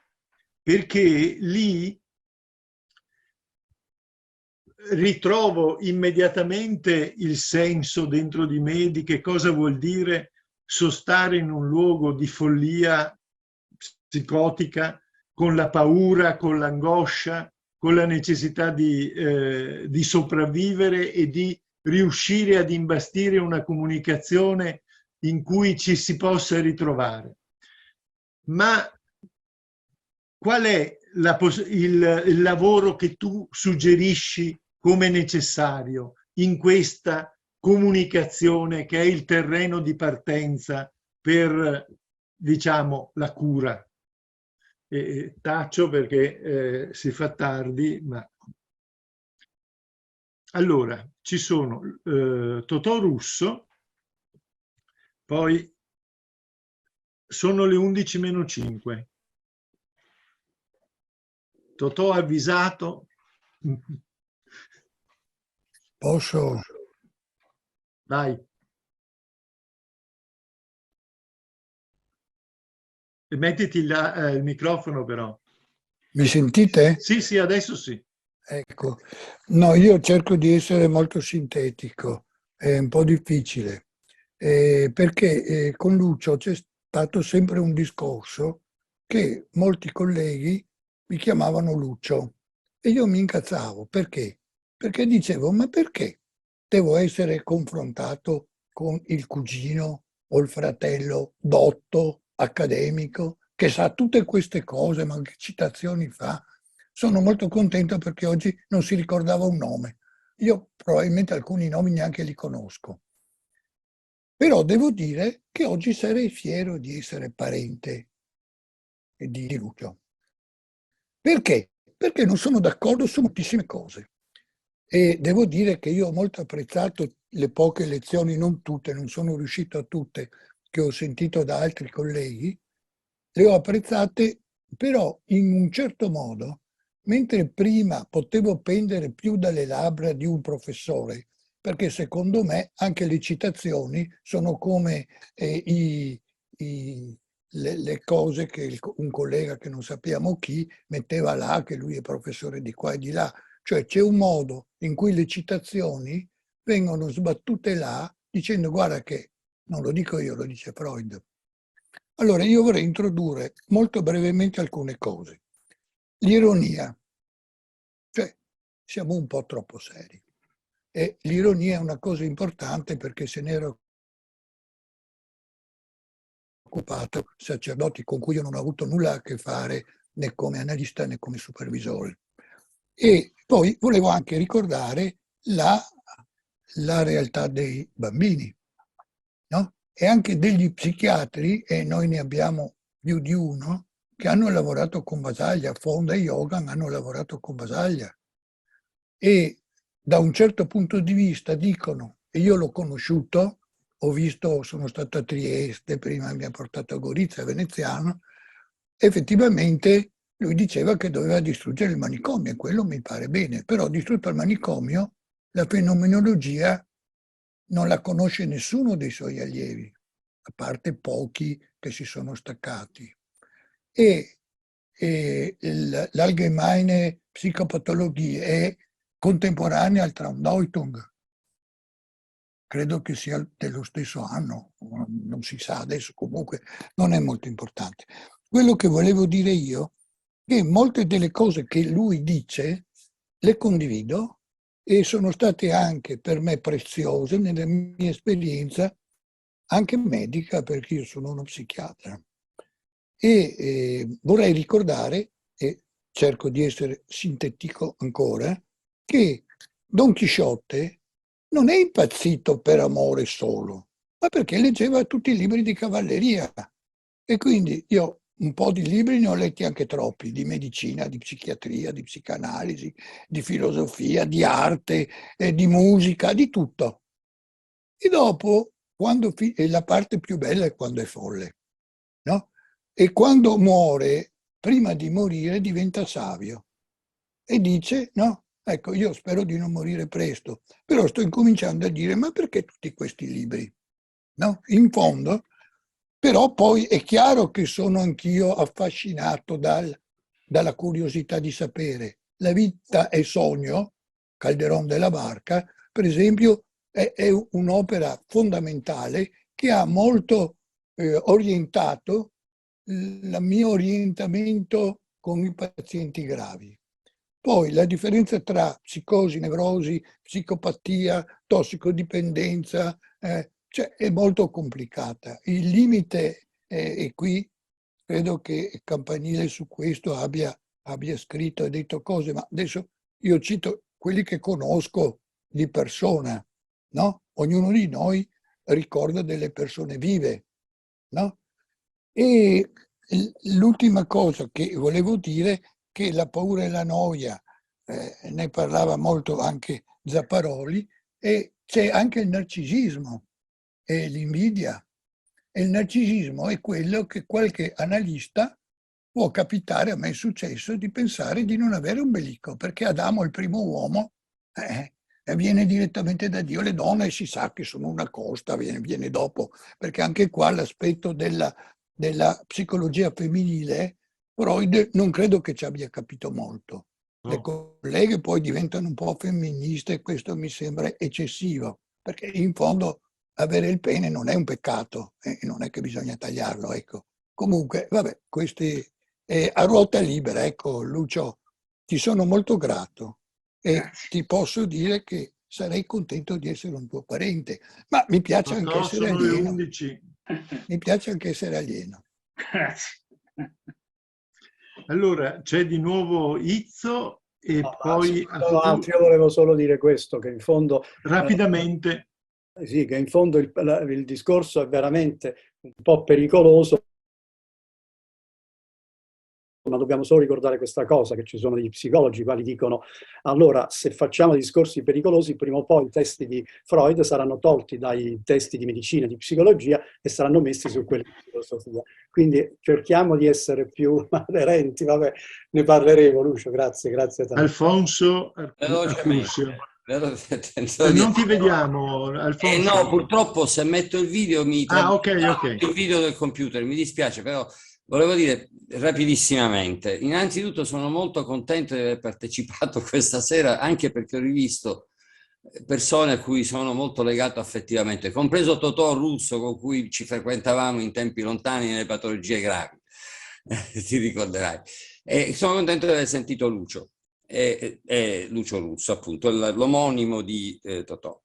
perché lì ritrovo immediatamente il senso dentro di me di che cosa vuol dire sostare in un luogo di follia psicotica, con la paura, con l'angoscia, con la necessità di sopravvivere e di riuscire ad imbastire una comunicazione in cui ci si possa ritrovare. Ma qual è il lavoro che tu suggerisci come necessario in questa comunicazione che è il terreno di partenza per, diciamo, la cura? Taccio perché si fa tardi, ma... Allora, ci sono Totò Russo, poi sono le 11:05. Totò ha avvisato. Posso? Vai. E mettiti il microfono però. Mi sentite? Sì, sì, adesso sì. Ecco, no, io cerco di essere molto sintetico, è un po' difficile, perché con Lucio c'è stato sempre un discorso che molti colleghi mi chiamavano Lucio e io mi incazzavo. Perché? Perché dicevo, ma perché devo essere confrontato con il cugino o il fratello dotto, accademico, che sa tutte queste cose, ma che citazioni fa? Sono molto contento perché oggi non si ricordava un nome. Io probabilmente alcuni nomi neanche li conosco. Però devo dire che oggi sarei fiero di essere parente di Lucio. Perché? Perché non sono d'accordo su moltissime cose. E devo dire che io ho molto apprezzato le poche lezioni, non tutte, non sono riuscito a tutte, che ho sentito da altri colleghi. Le ho apprezzate, però in un certo modo, mentre prima potevo pendere più dalle labbra di un professore, perché secondo me anche le citazioni sono come le cose che un collega che non sappiamo chi metteva là, che lui è professore di qua e di là. Cioè c'è un modo in cui le citazioni vengono sbattute là dicendo guarda che, non lo dico io, lo dice Freud. Allora io vorrei introdurre molto brevemente alcune cose. L'ironia, cioè siamo un po' troppo seri e l'ironia è una cosa importante perché se ne era occupato sacerdoti con cui io non ho avuto nulla a che fare né come analista né come supervisore. E poi volevo anche ricordare la realtà dei bambini, no? E anche degli psichiatri, e noi ne abbiamo più di uno, che hanno lavorato con Basaglia. Fonda e Yogan hanno lavorato con Basaglia. E da un certo punto di vista dicono, e io l'ho conosciuto, ho visto, sono stato a Trieste, prima mi ha portato a Gorizia, veneziano, effettivamente lui diceva che doveva distruggere il manicomio, e quello mi pare bene, però distrutto il manicomio, la fenomenologia non la conosce nessuno dei suoi allievi, a parte pochi che si sono staccati. E l'Allgemeine Psychopathologie è contemporanea al Traumdeutung. Credo che sia dello stesso anno, non si sa adesso, comunque non è molto importante. Quello che volevo dire io è che molte delle cose che lui dice le condivido e sono state anche per me preziose nella mia esperienza, anche medica, perché io sono uno psichiatra. E vorrei ricordare, e cerco di essere sintetico ancora, che Don Chisciotte non è impazzito per amore solo, ma perché leggeva tutti i libri di cavalleria. E quindi io un po' di libri ne ho letti anche troppi, di medicina, di psichiatria, di psicanalisi, di filosofia, di arte, di musica, di tutto. E dopo, e la parte più bella è quando è folle, no? E quando muore, prima di morire, diventa savio. E dice, no, ecco, io spero di non morire presto, però sto incominciando a dire, ma perché tutti questi libri? No? In fondo, però poi è chiaro che sono anch'io affascinato dalla curiosità di sapere. La vita è sogno, Calderón de la Barca, per esempio, è un'opera fondamentale che ha molto orientato il mio orientamento con i pazienti gravi. Poi la differenza tra psicosi, nevrosi, psicopatia, tossicodipendenza, cioè è molto complicata. Il limite, e qui credo che Campanile su questo abbia scritto e detto cose, ma adesso io cito quelli che conosco di persona, no? Ognuno di noi ricorda delle persone vive, no? E l'ultima cosa che volevo dire, che la paura e la noia, ne parlava molto anche Zapparoli, e c'è anche il narcisismo e l'invidia. E il narcisismo è quello che qualche analista può capitare, a me è successo, di pensare di non avere ombelico, perché Adamo, il primo uomo, viene direttamente da Dio. Le donne si sa che sono una costa, viene dopo, perché anche qua l'aspetto della psicologia femminile, Freud non credo che ci abbia capito molto. No. Le colleghe poi diventano un po' femministe e questo mi sembra eccessivo, perché in fondo avere il pene non è un peccato, non è che bisogna tagliarlo, ecco. Comunque, vabbè, questi a ruota libera, ecco, Lucio, ti sono molto grato e ti posso dire che sarei contento di essere un tuo parente, ma mi piace anche essere sono le alieno. 11. Mi piace anche essere alieno. Grazie. Allora, c'è di nuovo Izzo e poi Io volevo solo dire questo, che in fondo rapidamente. Sì, che in fondo il discorso è veramente un po' pericoloso, ma dobbiamo solo ricordare questa cosa, che ci sono degli psicologi quali dicono: allora, se facciamo discorsi pericolosi, prima o poi i testi di Freud saranno tolti dai testi di medicina e di psicologia e saranno messi su quelli di filosofia. Quindi cerchiamo di essere più aderenti. Vabbè, ne parleremo, Lucio. Grazie tanto. Alfonso Arcusio. Non ti vediamo, Alfonso. No, purtroppo se metto il video mi ok. il video del computer, mi dispiace, però volevo dire rapidissimamente. Innanzitutto sono molto contento di aver partecipato questa sera, anche perché ho rivisto persone a cui sono molto legato affettivamente, compreso Totò Russo, con cui ci frequentavamo in tempi lontani nelle patologie gravi, ti ricorderai. E sono contento di aver sentito Lucio. Lucio Russo, appunto, l'omonimo di Totò.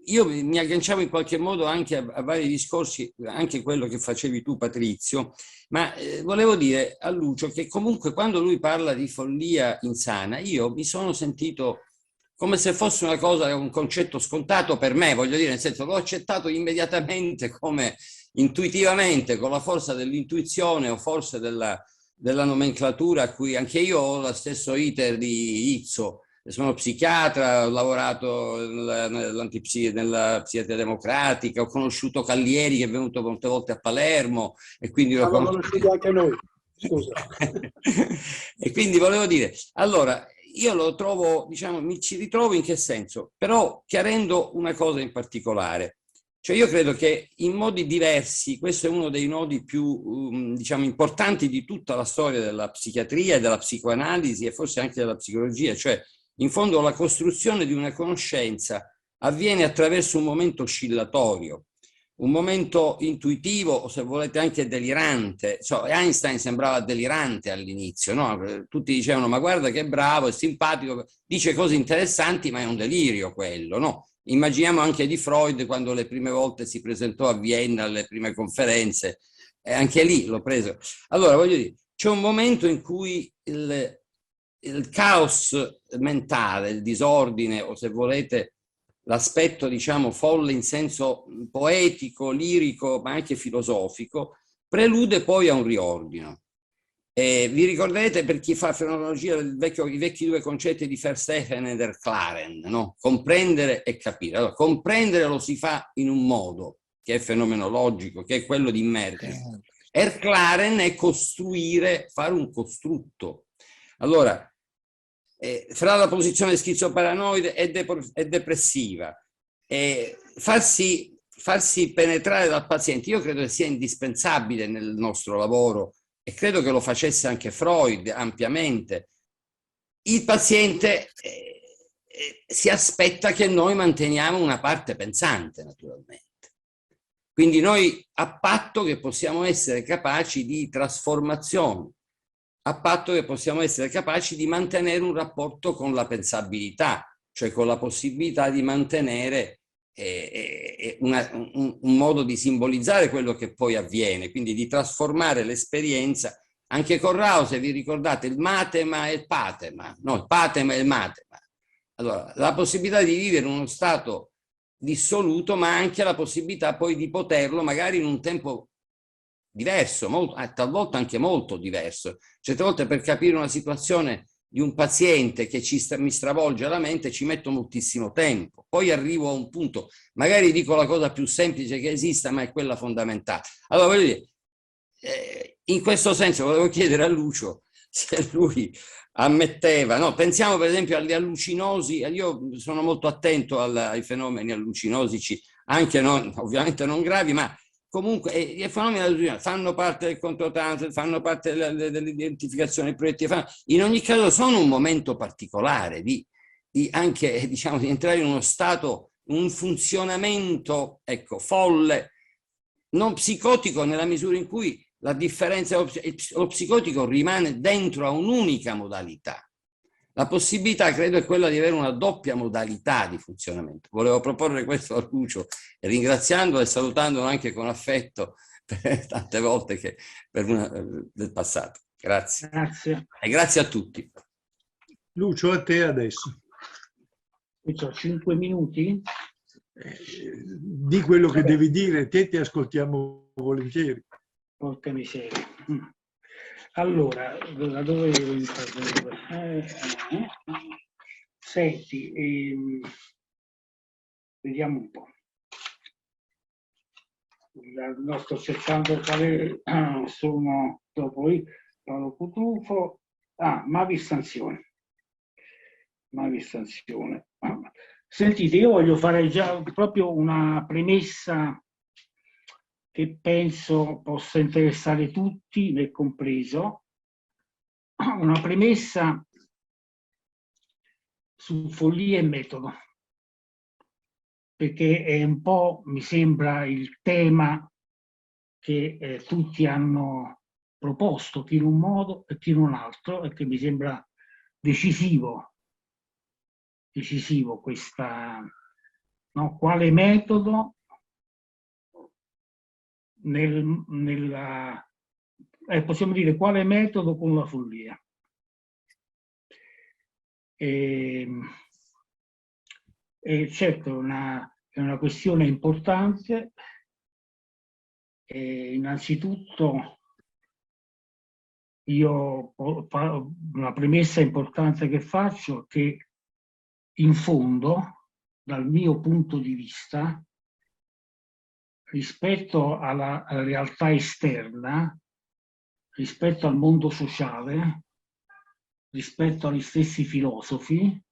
Io mi agganciavo in qualche modo anche a vari discorsi, anche quello che facevi tu, Patrizio, ma volevo dire a Lucio che comunque quando lui parla di follia insana, io mi sono sentito come se fosse una cosa, un concetto scontato per me, voglio dire, nel senso l'ho accettato immediatamente, come intuitivamente, con la forza dell'intuizione o forse della nomenclatura, a cui anche io ho lo stesso iter di Izzo. Sono psichiatra, ho lavorato nella psichiatria democratica, ho conosciuto Callieri che è venuto molte volte a Palermo e quindi l'ho conosciuto anche noi, scusa. E quindi volevo dire, allora, io lo trovo, diciamo, mi ci ritrovo in che senso? Però chiarendo una cosa in particolare. Cioè io credo che in modi diversi, questo è uno dei nodi più diciamo, importanti di tutta la storia della psichiatria e della psicoanalisi e forse anche della psicologia, cioè in fondo la costruzione di una conoscenza avviene attraverso un momento oscillatorio, un momento intuitivo o se volete anche delirante. Cioè, Einstein sembrava delirante all'inizio, no? Tutti dicevano ma guarda che bravo, è simpatico, dice cose interessanti ma è un delirio quello, no? Immaginiamo anche di Freud quando le prime volte si presentò a Vienna alle prime conferenze, e anche lì l'ho preso. Allora, voglio dire, c'è un momento in cui il caos mentale, il disordine, o se volete l'aspetto, diciamo, folle in senso poetico, lirico, ma anche filosofico, prelude poi a un riordino. Vi ricorderete, per chi fa fenomenologia, i vecchi due concetti di Verstehen e Erklaren, no? Comprendere e capire. Allora, comprendere lo si fa in un modo che è fenomenologico, che è quello di immergersi. Erklaren è costruire, fare un costrutto. Allora, fra la posizione schizoparanoide e depressiva, farsi penetrare dal paziente, io credo che sia indispensabile nel nostro lavoro e credo che lo facesse anche Freud ampiamente. Il paziente si aspetta che noi manteniamo una parte pensante, naturalmente. Quindi noi, a patto che possiamo essere capaci di trasformazione, a patto che possiamo essere capaci di mantenere un rapporto con la pensabilità, cioè con la possibilità di mantenere un modo di simbolizzare quello che poi avviene, quindi di trasformare l'esperienza. Anche con Rao, se vi ricordate, il matema e il patema, no, il patema e il matema. Allora, la possibilità di vivere in uno stato dissoluto, ma anche la possibilità poi di poterlo magari in un tempo diverso, talvolta anche molto diverso. Certe volte per capire una situazione di un paziente che mi stravolge la mente ci metto moltissimo tempo, poi arrivo a un punto, magari dico la cosa più semplice che esista, ma è quella fondamentale. Allora, voglio dire, in questo senso volevo chiedere a Lucio se lui ammetteva, no, pensiamo per esempio alle allucinosi, io sono molto attento ai fenomeni allucinosici, anche ovviamente non gravi, ma comunque i fenomeni allucinogeni fanno parte del controtrans, fanno parte dell'identificazione proiettiva, in ogni caso sono un momento particolare di anche, diciamo, di entrare in uno stato, un funzionamento, ecco, folle, non psicotico nella misura in cui la differenza, lo psicotico rimane dentro a un'unica modalità. La possibilità, credo, è quella di avere una doppia modalità di funzionamento. Volevo proporre questo a Lucio, ringraziandolo e salutandolo anche con affetto per tante volte del passato. Grazie. Grazie. E grazie a tutti. Lucio, a te adesso. Ho 5 minuti. Di quello che devi dire, te ti ascoltiamo volentieri. Porca miseria. Allora, da dove devo intervenire? Senti, vediamo un po'. No, sto cercando quale sono dopo Paolo Cutufo. Mavi Sanzione. Sentite, io voglio fare già proprio una premessa che penso possa interessare tutti, me compreso, una premessa su follia e metodo, perché è un po', mi sembra, il tema che tutti hanno proposto, chi in un modo e chi in un altro, e che mi sembra decisivo questa, no? Quale metodo possiamo dire quale metodo con la follia. Certo è una questione importante. Innanzitutto una premessa importante che faccio è che in fondo, dal mio punto di vista, rispetto alla realtà esterna, rispetto al mondo sociale, rispetto agli stessi filosofi,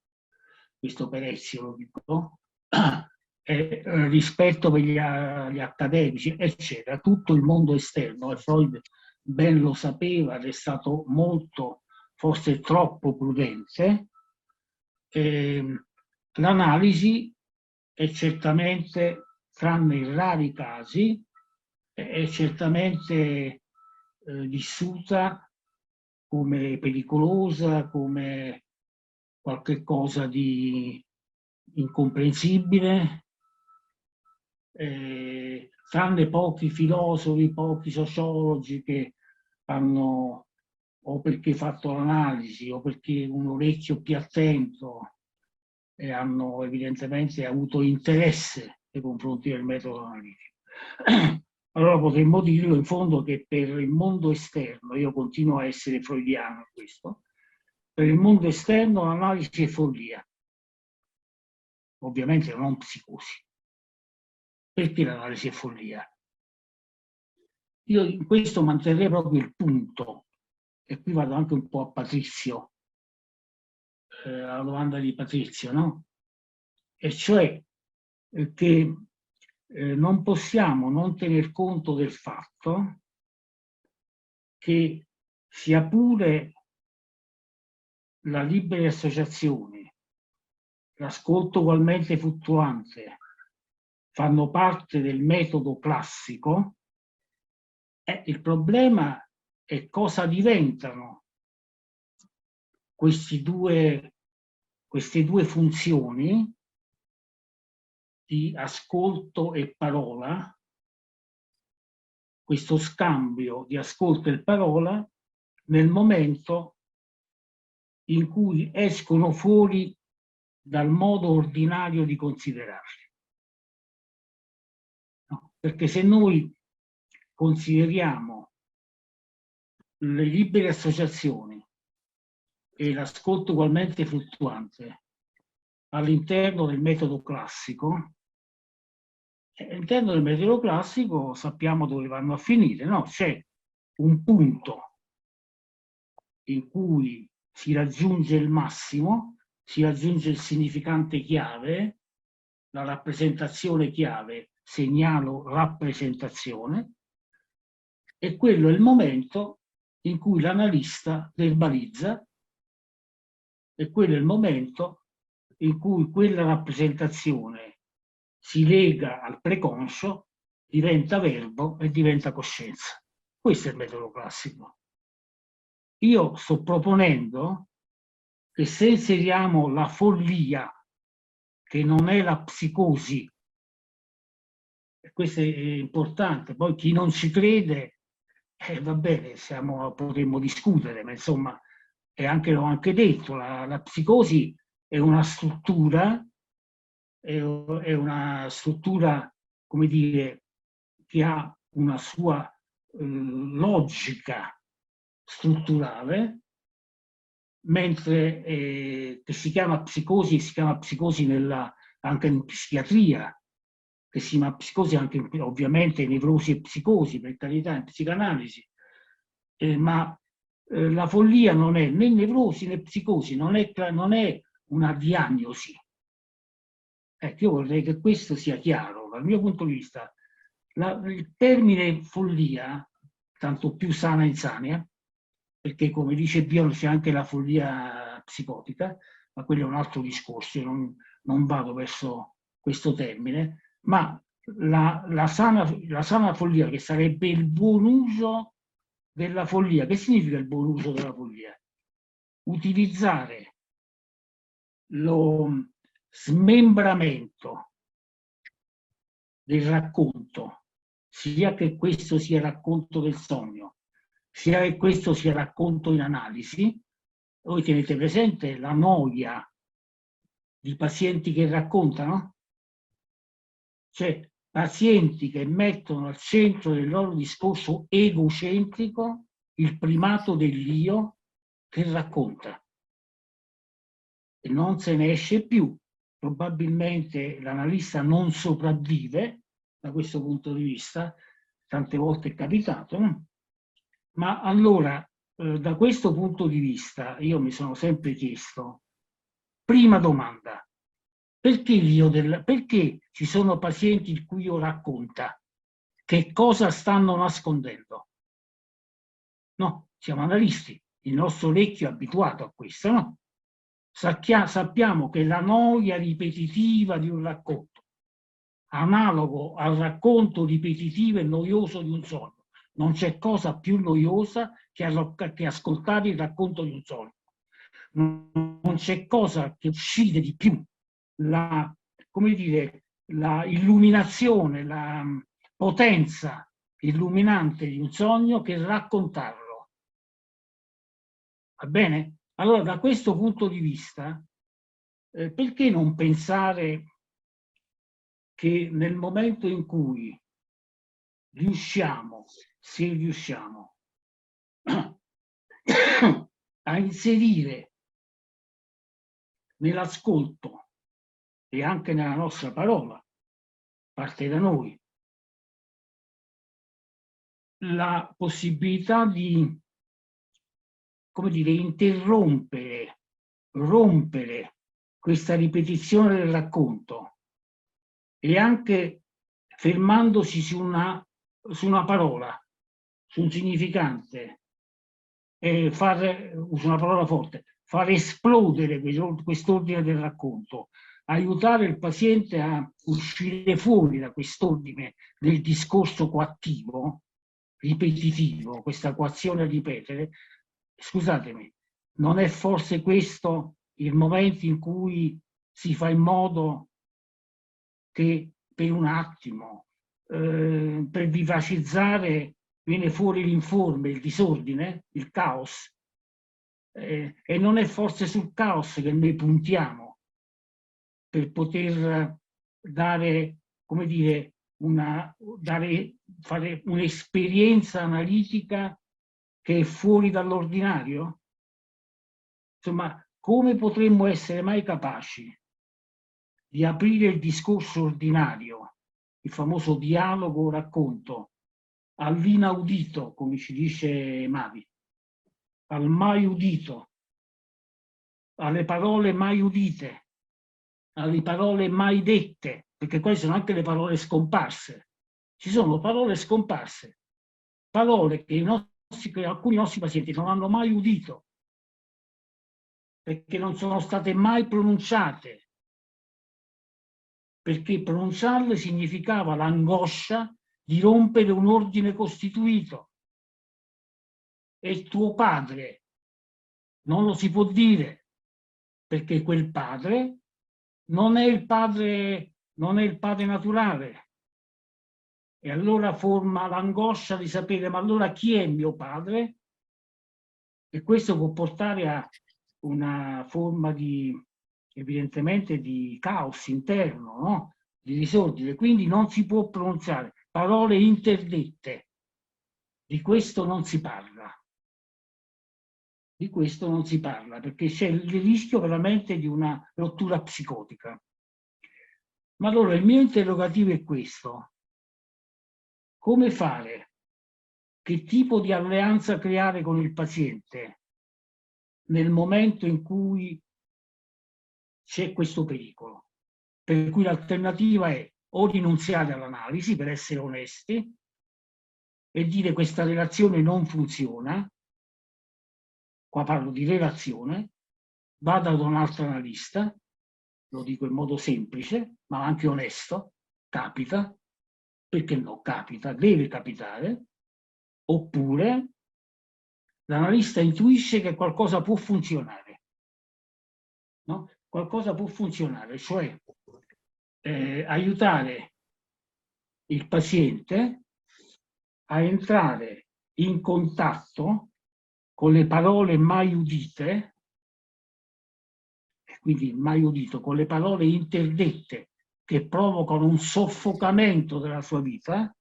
questo per Ezio lo dico, rispetto per gli accademici, eccetera, tutto il mondo esterno, e Freud ben lo sapeva ed è stato molto, forse troppo prudente. L'analisi è certamente, tranne in rari casi, è certamente vissuta come pericolosa, come qualche cosa di incomprensibile, tranne pochi filosofi, pochi sociologi che hanno, o perché fatto l'analisi o perché un orecchio più attento, e hanno evidentemente avuto interesse nei confronti del metodo analitico. Allora potremmo dirlo in fondo che per il mondo esterno, io continuo a essere freudiano in questo, per il mondo esterno l'analisi è follia, ovviamente non psicosi. Perché l'analisi è follia? Io in questo manterrei proprio il punto, e qui vado anche un po' a Patrizio, alla domanda di Patrizio, no? E cioè che non possiamo non tener conto del fatto che sia pure la libere associazioni l'ascolto ugualmente fluttuante fanno parte del metodo classico, il problema è cosa diventano queste due funzioni di ascolto e parola, questo scambio di ascolto e parola nel momento in cui escono fuori dal modo ordinario di considerarli. No, perché se noi consideriamo le libere associazioni e l'ascolto ugualmente fluttuante all'interno del metodo classico, all'interno del metodo classico sappiamo dove vanno a finire, no? C'è un punto in cui si raggiunge il massimo, si raggiunge il significante chiave, la rappresentazione chiave, segnalo rappresentazione, e quello è il momento in cui l'analista verbalizza, e quello è il momento in cui quella rappresentazione si lega al preconscio, diventa verbo e diventa coscienza. Questo è il metodo classico. Io sto proponendo che se inseriamo la follia, che non è la psicosi, e questo è importante, poi chi non ci crede, va bene, potremmo discutere, ma insomma, l'ho anche detto, la psicosi è una struttura, come dire, che ha una sua logica strutturale, mentre che si chiama psicosi anche in psichiatria, che si chiama psicosi anche ovviamente nevrosi e psicosi, per carità, in psicanalisi, ma la follia non è né nevrosi né psicosi, non è una diagnosi. Ecco, io vorrei che questo sia chiaro. Dal mio punto di vista, il termine follia, tanto più sana insania, perché come dice Bion c'è anche la follia psicotica, ma quello è un altro discorso, io non vado verso questo termine, ma la sana follia, che sarebbe il buon uso della follia. Che significa il buon uso della follia? Utilizzare lo smembramento del racconto, sia che questo sia racconto del sogno, sia che questo sia racconto in analisi. Voi tenete presente la noia di pazienti che raccontano? Cioè, pazienti che mettono al centro del loro discorso egocentrico il primato dell'io che racconta. E non se ne esce più. Probabilmente l'analista non sopravvive da questo punto di vista, tante volte è capitato, no? Ma allora, da questo punto di vista, io mi sono sempre chiesto, prima domanda, perché ci sono pazienti il cui io racconta? Che cosa stanno nascondendo? No, siamo analisti, il nostro orecchio è abituato a questo, no? Sappiamo che la noia ripetitiva di un racconto, analogo al racconto ripetitivo e noioso di un sogno, non c'è cosa più noiosa che ascoltare il racconto di un sogno. Non c'è cosa che uccide di più la illuminazione, la potenza illuminante di un sogno che raccontarlo. Va bene? Allora, da questo punto di vista, perché non pensare che nel momento in cui se riusciamo a inserire nell'ascolto e anche nella nostra parola, parte da noi, la possibilità di, come dire, interrompere, rompere questa ripetizione del racconto e anche fermandosi su una parola, su un significante, uso una parola forte, far esplodere quest'ordine del racconto, aiutare il paziente a uscire fuori da quest'ordine del discorso coattivo, ripetitivo, questa coazione a ripetere, scusatemi, non è forse questo il momento in cui si fa in modo che per un attimo, per vivacizzare, viene fuori l'informe, il disordine, il caos, e non è forse sul caos che noi puntiamo per poter dare, come dire, fare un'esperienza analitica che è fuori dall'ordinario? Insomma, come potremmo essere mai capaci di aprire il discorso ordinario, il famoso dialogo racconto, all'inaudito, come ci dice Mavi, al mai udito, alle parole mai udite, alle parole mai dette, perché queste sono anche le parole scomparse. Ci sono parole scomparse, parole che alcuni nostri pazienti non hanno mai udito, perché non sono state mai pronunciate, perché pronunciarle significava l'angoscia di rompere un ordine costituito. E tuo padre non lo si può dire, perché quel padre non è il padre naturale. E allora forma l'angoscia di sapere, ma allora chi è mio padre? E questo può portare a una forma evidentemente di caos interno, no? Di disordine. Quindi non si può pronunciare parole interdette. Di questo non si parla. Di questo non si parla, perché c'è il rischio veramente di una rottura psicotica. Ma allora il mio interrogativo è questo. Come fare? Che tipo di alleanza creare con il paziente nel momento in cui c'è questo pericolo? Per cui l'alternativa è o rinunziare all'analisi per essere onesti e dire questa relazione non funziona, qua parlo di relazione, vada da un altro analista, lo dico in modo semplice, ma anche onesto, capita, perché no, capita, deve capitare, oppure l'analista intuisce che qualcosa può funzionare, no? Qualcosa può funzionare, cioè aiutare il paziente a entrare in contatto con le parole mai udite, quindi mai udito, con le parole interdette che provocano un soffocamento della sua vita,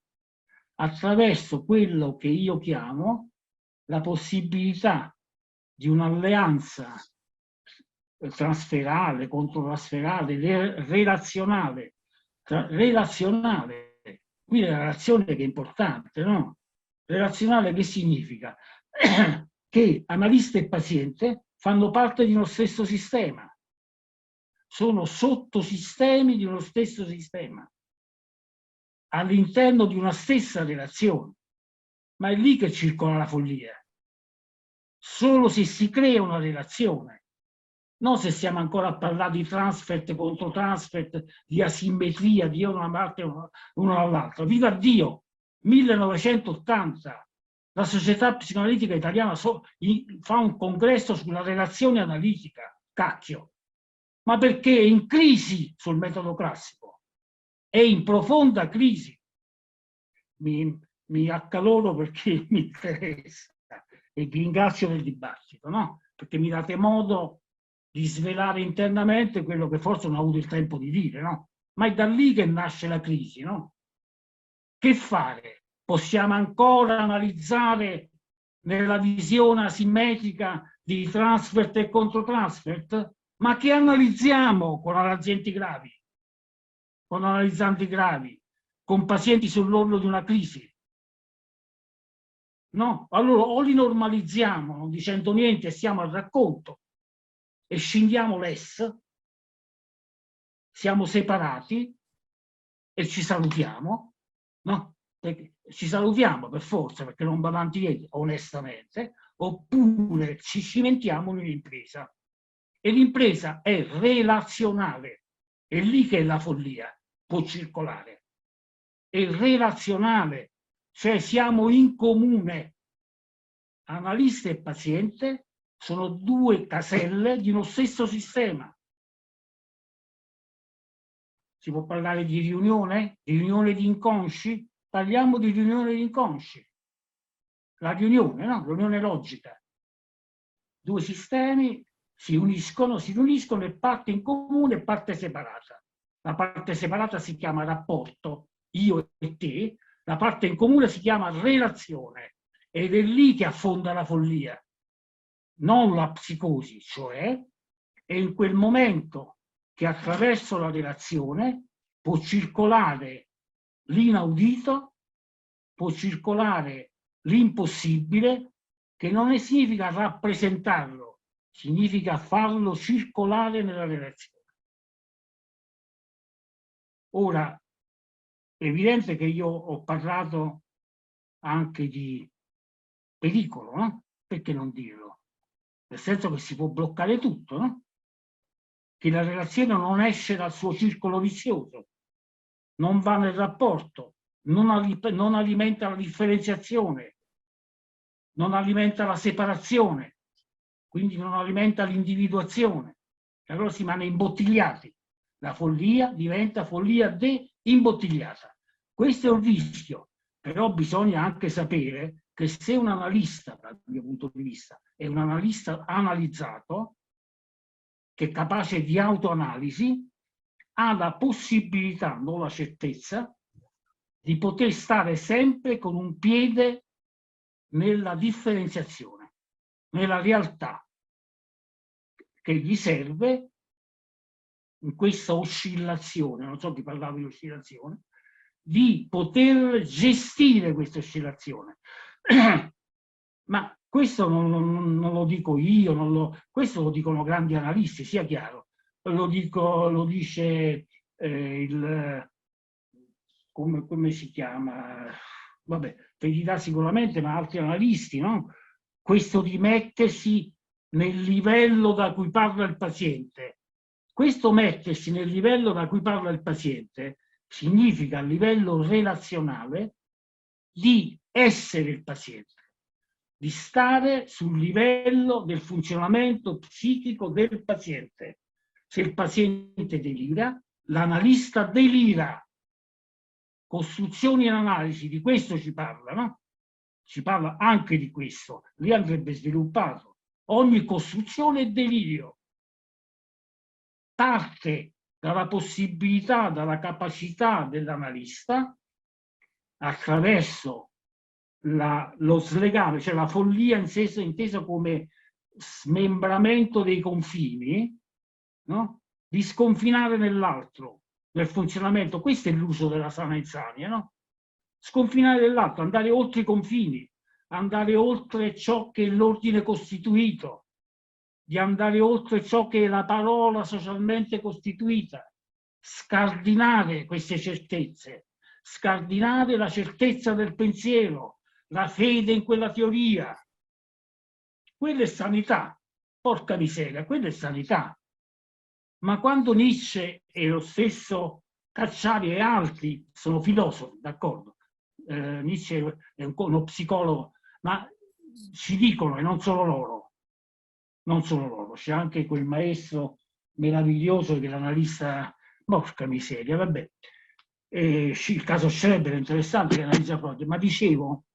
attraverso quello che io chiamo la possibilità di un'alleanza trasferale, controtrasferale, relazionale. Relazionale, qui la relazione che è importante, no? Relazionale che significa? Che analista e paziente fanno parte di uno stesso sistema, sono sottosistemi di uno stesso sistema, all'interno di una stessa relazione, ma è lì che circola la follia. Solo se si crea una relazione, non se siamo ancora a parlare di transfert contro transfert, di asimmetria, di una parte o uno all'altra. Viva Dio! 1980, la Società Psicoanalitica Italiana fa un congresso sulla relazione analitica, cacchio, ma perché è in crisi sul metodo classico, è in profonda crisi. Mi accaloro perché mi interessa e vi ringrazio del dibattito, no? Perché mi date modo di svelare internamente quello che forse non ho avuto il tempo di dire, no? Ma è da lì che nasce la crisi, no? Che fare? Possiamo ancora analizzare nella visione asimmetrica di transfert e controtransfert? Ma che analizziamo con analizzanti gravi? Con analizzanti gravi? Con pazienti sull'orlo di una crisi? No? Allora o li normalizziamo non dicendo niente e stiamo al racconto e scindiamo l'ess, siamo separati e ci salutiamo, no? Perché ci salutiamo per forza perché non va avanti niente, onestamente, oppure ci cimentiamo in un'impresa. E l'impresa è relazionale, è lì che la follia può circolare. È relazionale, cioè siamo in comune. Analista e paziente sono due caselle di uno stesso sistema. Si può parlare di riunione di inconsci? Parliamo di riunione di inconsci. La riunione, no? Riunione logica. Due sistemi si uniscono e parte in comune e parte separata. La parte separata si chiama rapporto, io e te, la parte in comune si chiama relazione, ed è lì che affonda la follia, non la psicosi, cioè è in quel momento che attraverso la relazione può circolare l'inaudito, può circolare l'impossibile, che non significa rappresentarlo, significa farlo circolare nella relazione. Ora, è evidente che io ho parlato anche di pericolo, no? Perché non dirlo? Nel senso che si può bloccare tutto, no? Che la relazione non esce dal suo circolo vizioso, non va nel rapporto, non alimenta la differenziazione, non alimenta la separazione, quindi non alimenta l'individuazione. E allora si rimane imbottigliati. La follia diventa follia deimbottigliata. Questo è un rischio, però bisogna anche sapere che se un analista, dal mio punto di vista, è un analista analizzato, che è capace di autoanalisi, ha la possibilità, non la certezza, di poter stare sempre con un piede nella differenziazione, nella realtà che gli serve in questa oscillazione, non so chi parlava di oscillazione, di poter gestire questa oscillazione. Ma questo non lo dico io, questo lo dicono grandi analisti, sia chiaro. Lo dice come si chiama? Vabbè, Feridà sicuramente, ma altri analisti, no? Questo di mettersi nel livello da cui parla il paziente. Questo mettersi nel livello da cui parla il paziente significa a livello relazionale di essere il paziente, di stare sul livello del funzionamento psichico del paziente. Se il paziente delira, l'analista delira. Costruzioni e analisi, di questo ci parla, no? Si parla anche di questo, lì andrebbe sviluppato. Ogni costruzione è delirio. Parte dalla possibilità, dalla capacità dell'analista, attraverso lo slegame, cioè la follia intesa come smembramento dei confini, no? Di sconfinare nell'altro, nel funzionamento. Questo è l'uso della sana insania, no? Sconfinare nell'altro, andare oltre i confini, andare oltre ciò che è l'ordine costituito, di andare oltre ciò che è la parola socialmente costituita, scardinare queste certezze, scardinare la certezza del pensiero, la fede in quella teoria. Quella è sanità, porca miseria, quella è sanità. Ma quando Nietzsche e lo stesso Cacciari e altri sono filosofi, d'accordo, Nietzsche è uno psicologo, ma ci dicono, e non solo loro, c'è anche quel maestro meraviglioso che è l'analista, porca miseria, vabbè, il caso Schreber è interessante che analizza Freud, ma dicevo,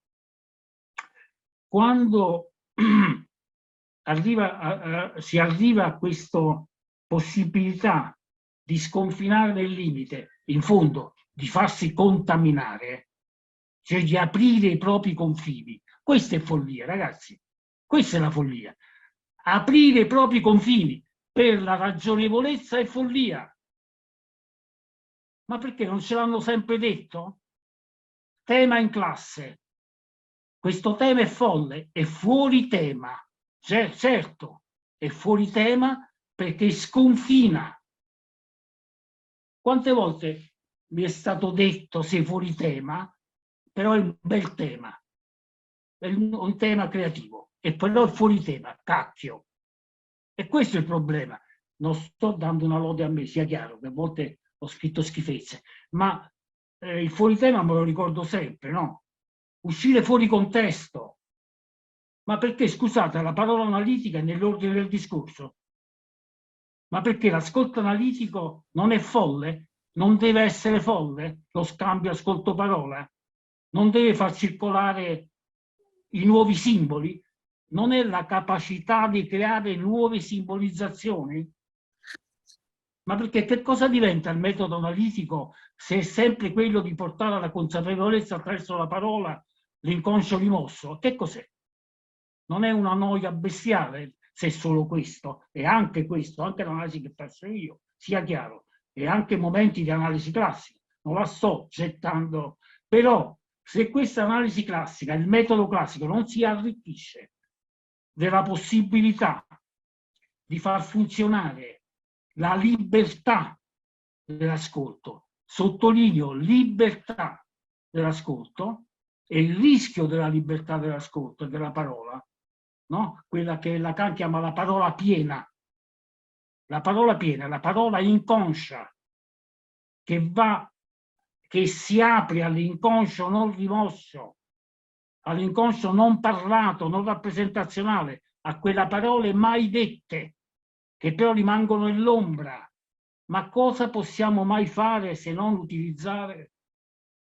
quando si arriva a questa possibilità di sconfinare nel limite, in fondo di farsi contaminare, cioè di aprire i propri confini. Questa è follia, ragazzi, questa è la follia. Aprire i propri confini per la ragionevolezza è follia. Ma perché non ce l'hanno sempre detto? Tema in classe. Questo tema è folle, è fuori tema. Certo, è fuori tema perché sconfina. Quante volte mi è stato detto sei fuori tema, però è un bel tema, è un tema creativo, e però è fuori tema, cacchio. E questo è il problema. non sto dando una lode a me, sia chiaro, che a volte ho scritto schifezze, ma il fuori tema me lo ricordo sempre, no? Uscire fuori contesto. Ma perché, scusate, la parola analitica è nell'ordine del discorso? Ma perché l'ascolto analitico non è folle? Non deve essere folle lo scambio ascolto-parola? Non deve far circolare i nuovi simboli? Non è la capacità di creare nuove simbolizzazioni? Ma perché che cosa diventa il metodo analitico se è sempre quello di portare alla consapevolezza attraverso la parola l'inconscio rimosso? Che cos'è? Non è una noia bestiale se è solo questo, e anche questo, anche l'analisi che faccio io, sia chiaro, e anche momenti di analisi classica, non la sto gettando, però se questa analisi classica, il metodo classico non si arricchisce della possibilità di far funzionare la libertà dell'ascolto, sottolineo libertà dell'ascolto e il rischio della libertà dell'ascolto e della parola, no? Quella che Lacan chiama la parola piena, la parola inconscia che si apre all'inconscio non rimosso, all'inconscio non parlato, non rappresentazionale, a quelle parole mai dette, che però rimangono nell'ombra. Ma cosa possiamo mai fare se non utilizzare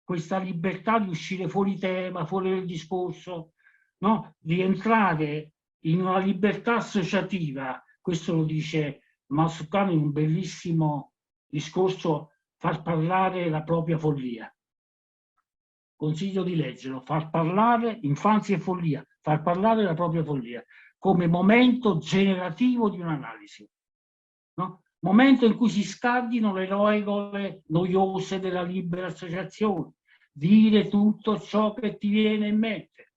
questa libertà di uscire fuori tema, fuori del discorso, no? Di entrare in una libertà associativa? Questo lo dice Mazzucano in un bellissimo discorso, far parlare la propria follia. Consiglio di leggerlo, far parlare infanzia e follia, far parlare la propria follia, come momento generativo di un'analisi, no? Momento in cui si scardino le regole noiose della libera associazione, dire tutto ciò che ti viene in mente.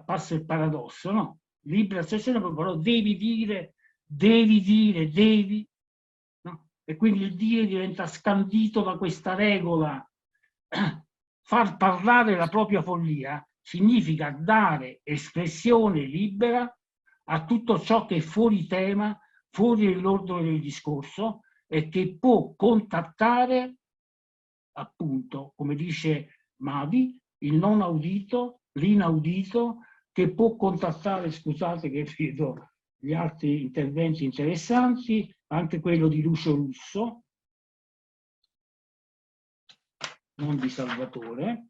Passa il paradosso, no? Libera associazione, però devi dire, no? E quindi il dire diventa scandito da questa regola. Far parlare la propria follia significa dare espressione libera a tutto ciò che è fuori tema, fuori dell'ordine del discorso e che può contattare, appunto, come dice Mavi, il non audito, l'inaudito, che può contattare, scusate che vedo gli altri interventi interessanti, anche quello di Lucio Russo, non di Salvatore.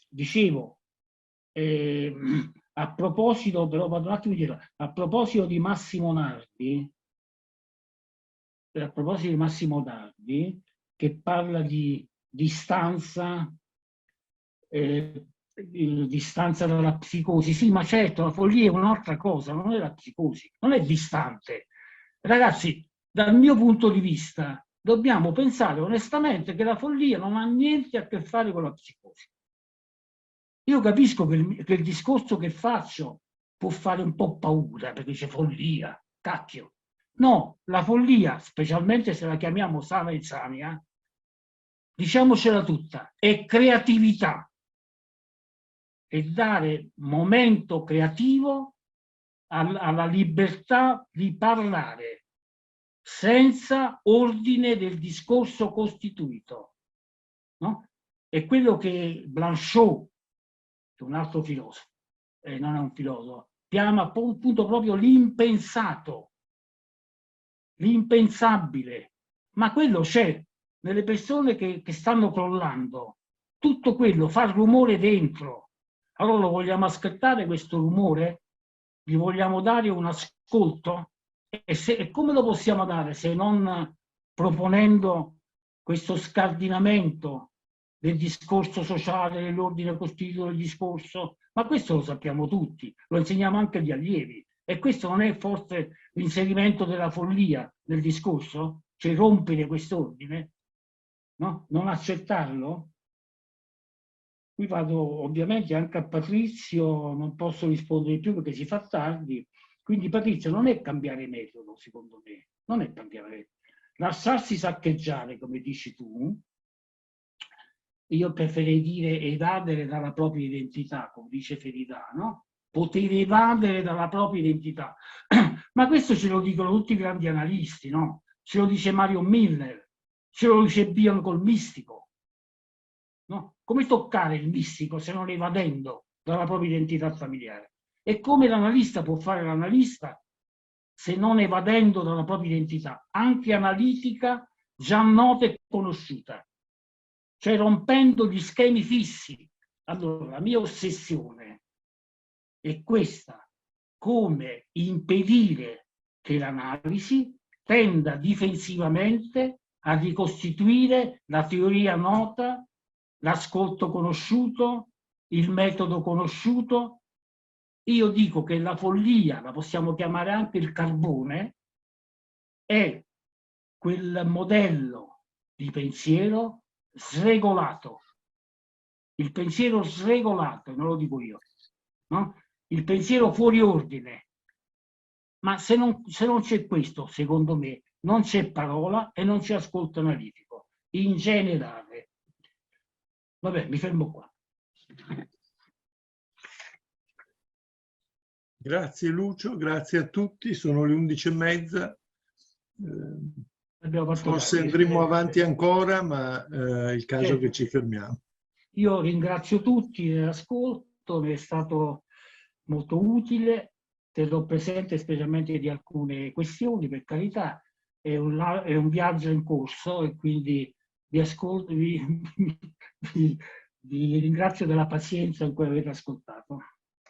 Dicevo, a proposito, però vado un attimo indietro, a proposito di Massimo Nardi, che parla di distanza, distanza dalla psicosi. Sì, ma certo, la follia è un'altra cosa, non è la psicosi, non è distante. Ragazzi, dal mio punto di vista, dobbiamo pensare onestamente che la follia non ha niente a che fare con la psicosi. Io capisco che il discorso che faccio può fare un po' paura, perché c'è follia, cacchio. No, la follia, specialmente se la chiamiamo sana e sania, diciamocela tutta, è creatività. È dare momento creativo alla libertà di parlare, senza ordine del discorso costituito, no? È quello che Blanchot, che è un altro filosofo, non è un filosofo, chiama appunto proprio l'impensato, l'impensabile, ma quello c'è nelle persone che stanno crollando, tutto quello fa rumore dentro. Allora lo vogliamo ascoltare questo rumore? Gli vogliamo dare un ascolto? E come lo possiamo dare se non proponendo questo scardinamento del discorso sociale, dell'ordine costituito del discorso? Ma questo lo sappiamo tutti, lo insegniamo anche agli allievi. E questo non è forse l'inserimento della follia nel discorso? Cioè rompere quest'ordine? No? Non accettarlo? Qui vado ovviamente anche a Patrizio, non posso rispondere più perché si fa tardi. Quindi Patrizio non è cambiare metodo, secondo me, non è cambiare metodo. Lasciarsi saccheggiare, come dici tu, io preferirei dire evadere dalla propria identità, come dice Feridà, no? poter evadere dalla propria identità. Ma questo ce lo dicono tutti i grandi analisti, no? Ce lo dice Mario Miller, ce lo dice Bion col mistico. No? Come toccare il mistico se non evadendo dalla propria identità familiare? E come l'analista può fare l'analista se non evadendo dalla propria identità, anche analitica, già nota e conosciuta, cioè rompendo gli schemi fissi. Allora, la mia ossessione è questa: come impedire che l'analisi tenda difensivamente a ricostituire la teoria nota, l'ascolto conosciuto, il metodo conosciuto. Io dico che la follia, la possiamo chiamare anche il carbone, è quel modello di pensiero sregolato. Il pensiero sregolato, non lo dico io, no? Il pensiero fuori ordine. Ma se non c'è questo, secondo me, non c'è parola e non c'è ascolto analitico, in generale. Vabbè, mi fermo qua. Grazie Lucio, grazie a tutti, sono le 11:30. Forse andremo avanti ancora, ma è il caso che ci fermiamo. Io ringrazio tutti dell'ascolto, mi è stato molto utile, terrò presente specialmente di alcune questioni, per carità, è un viaggio in corso e quindi vi ringrazio della pazienza con cui avete ascoltato.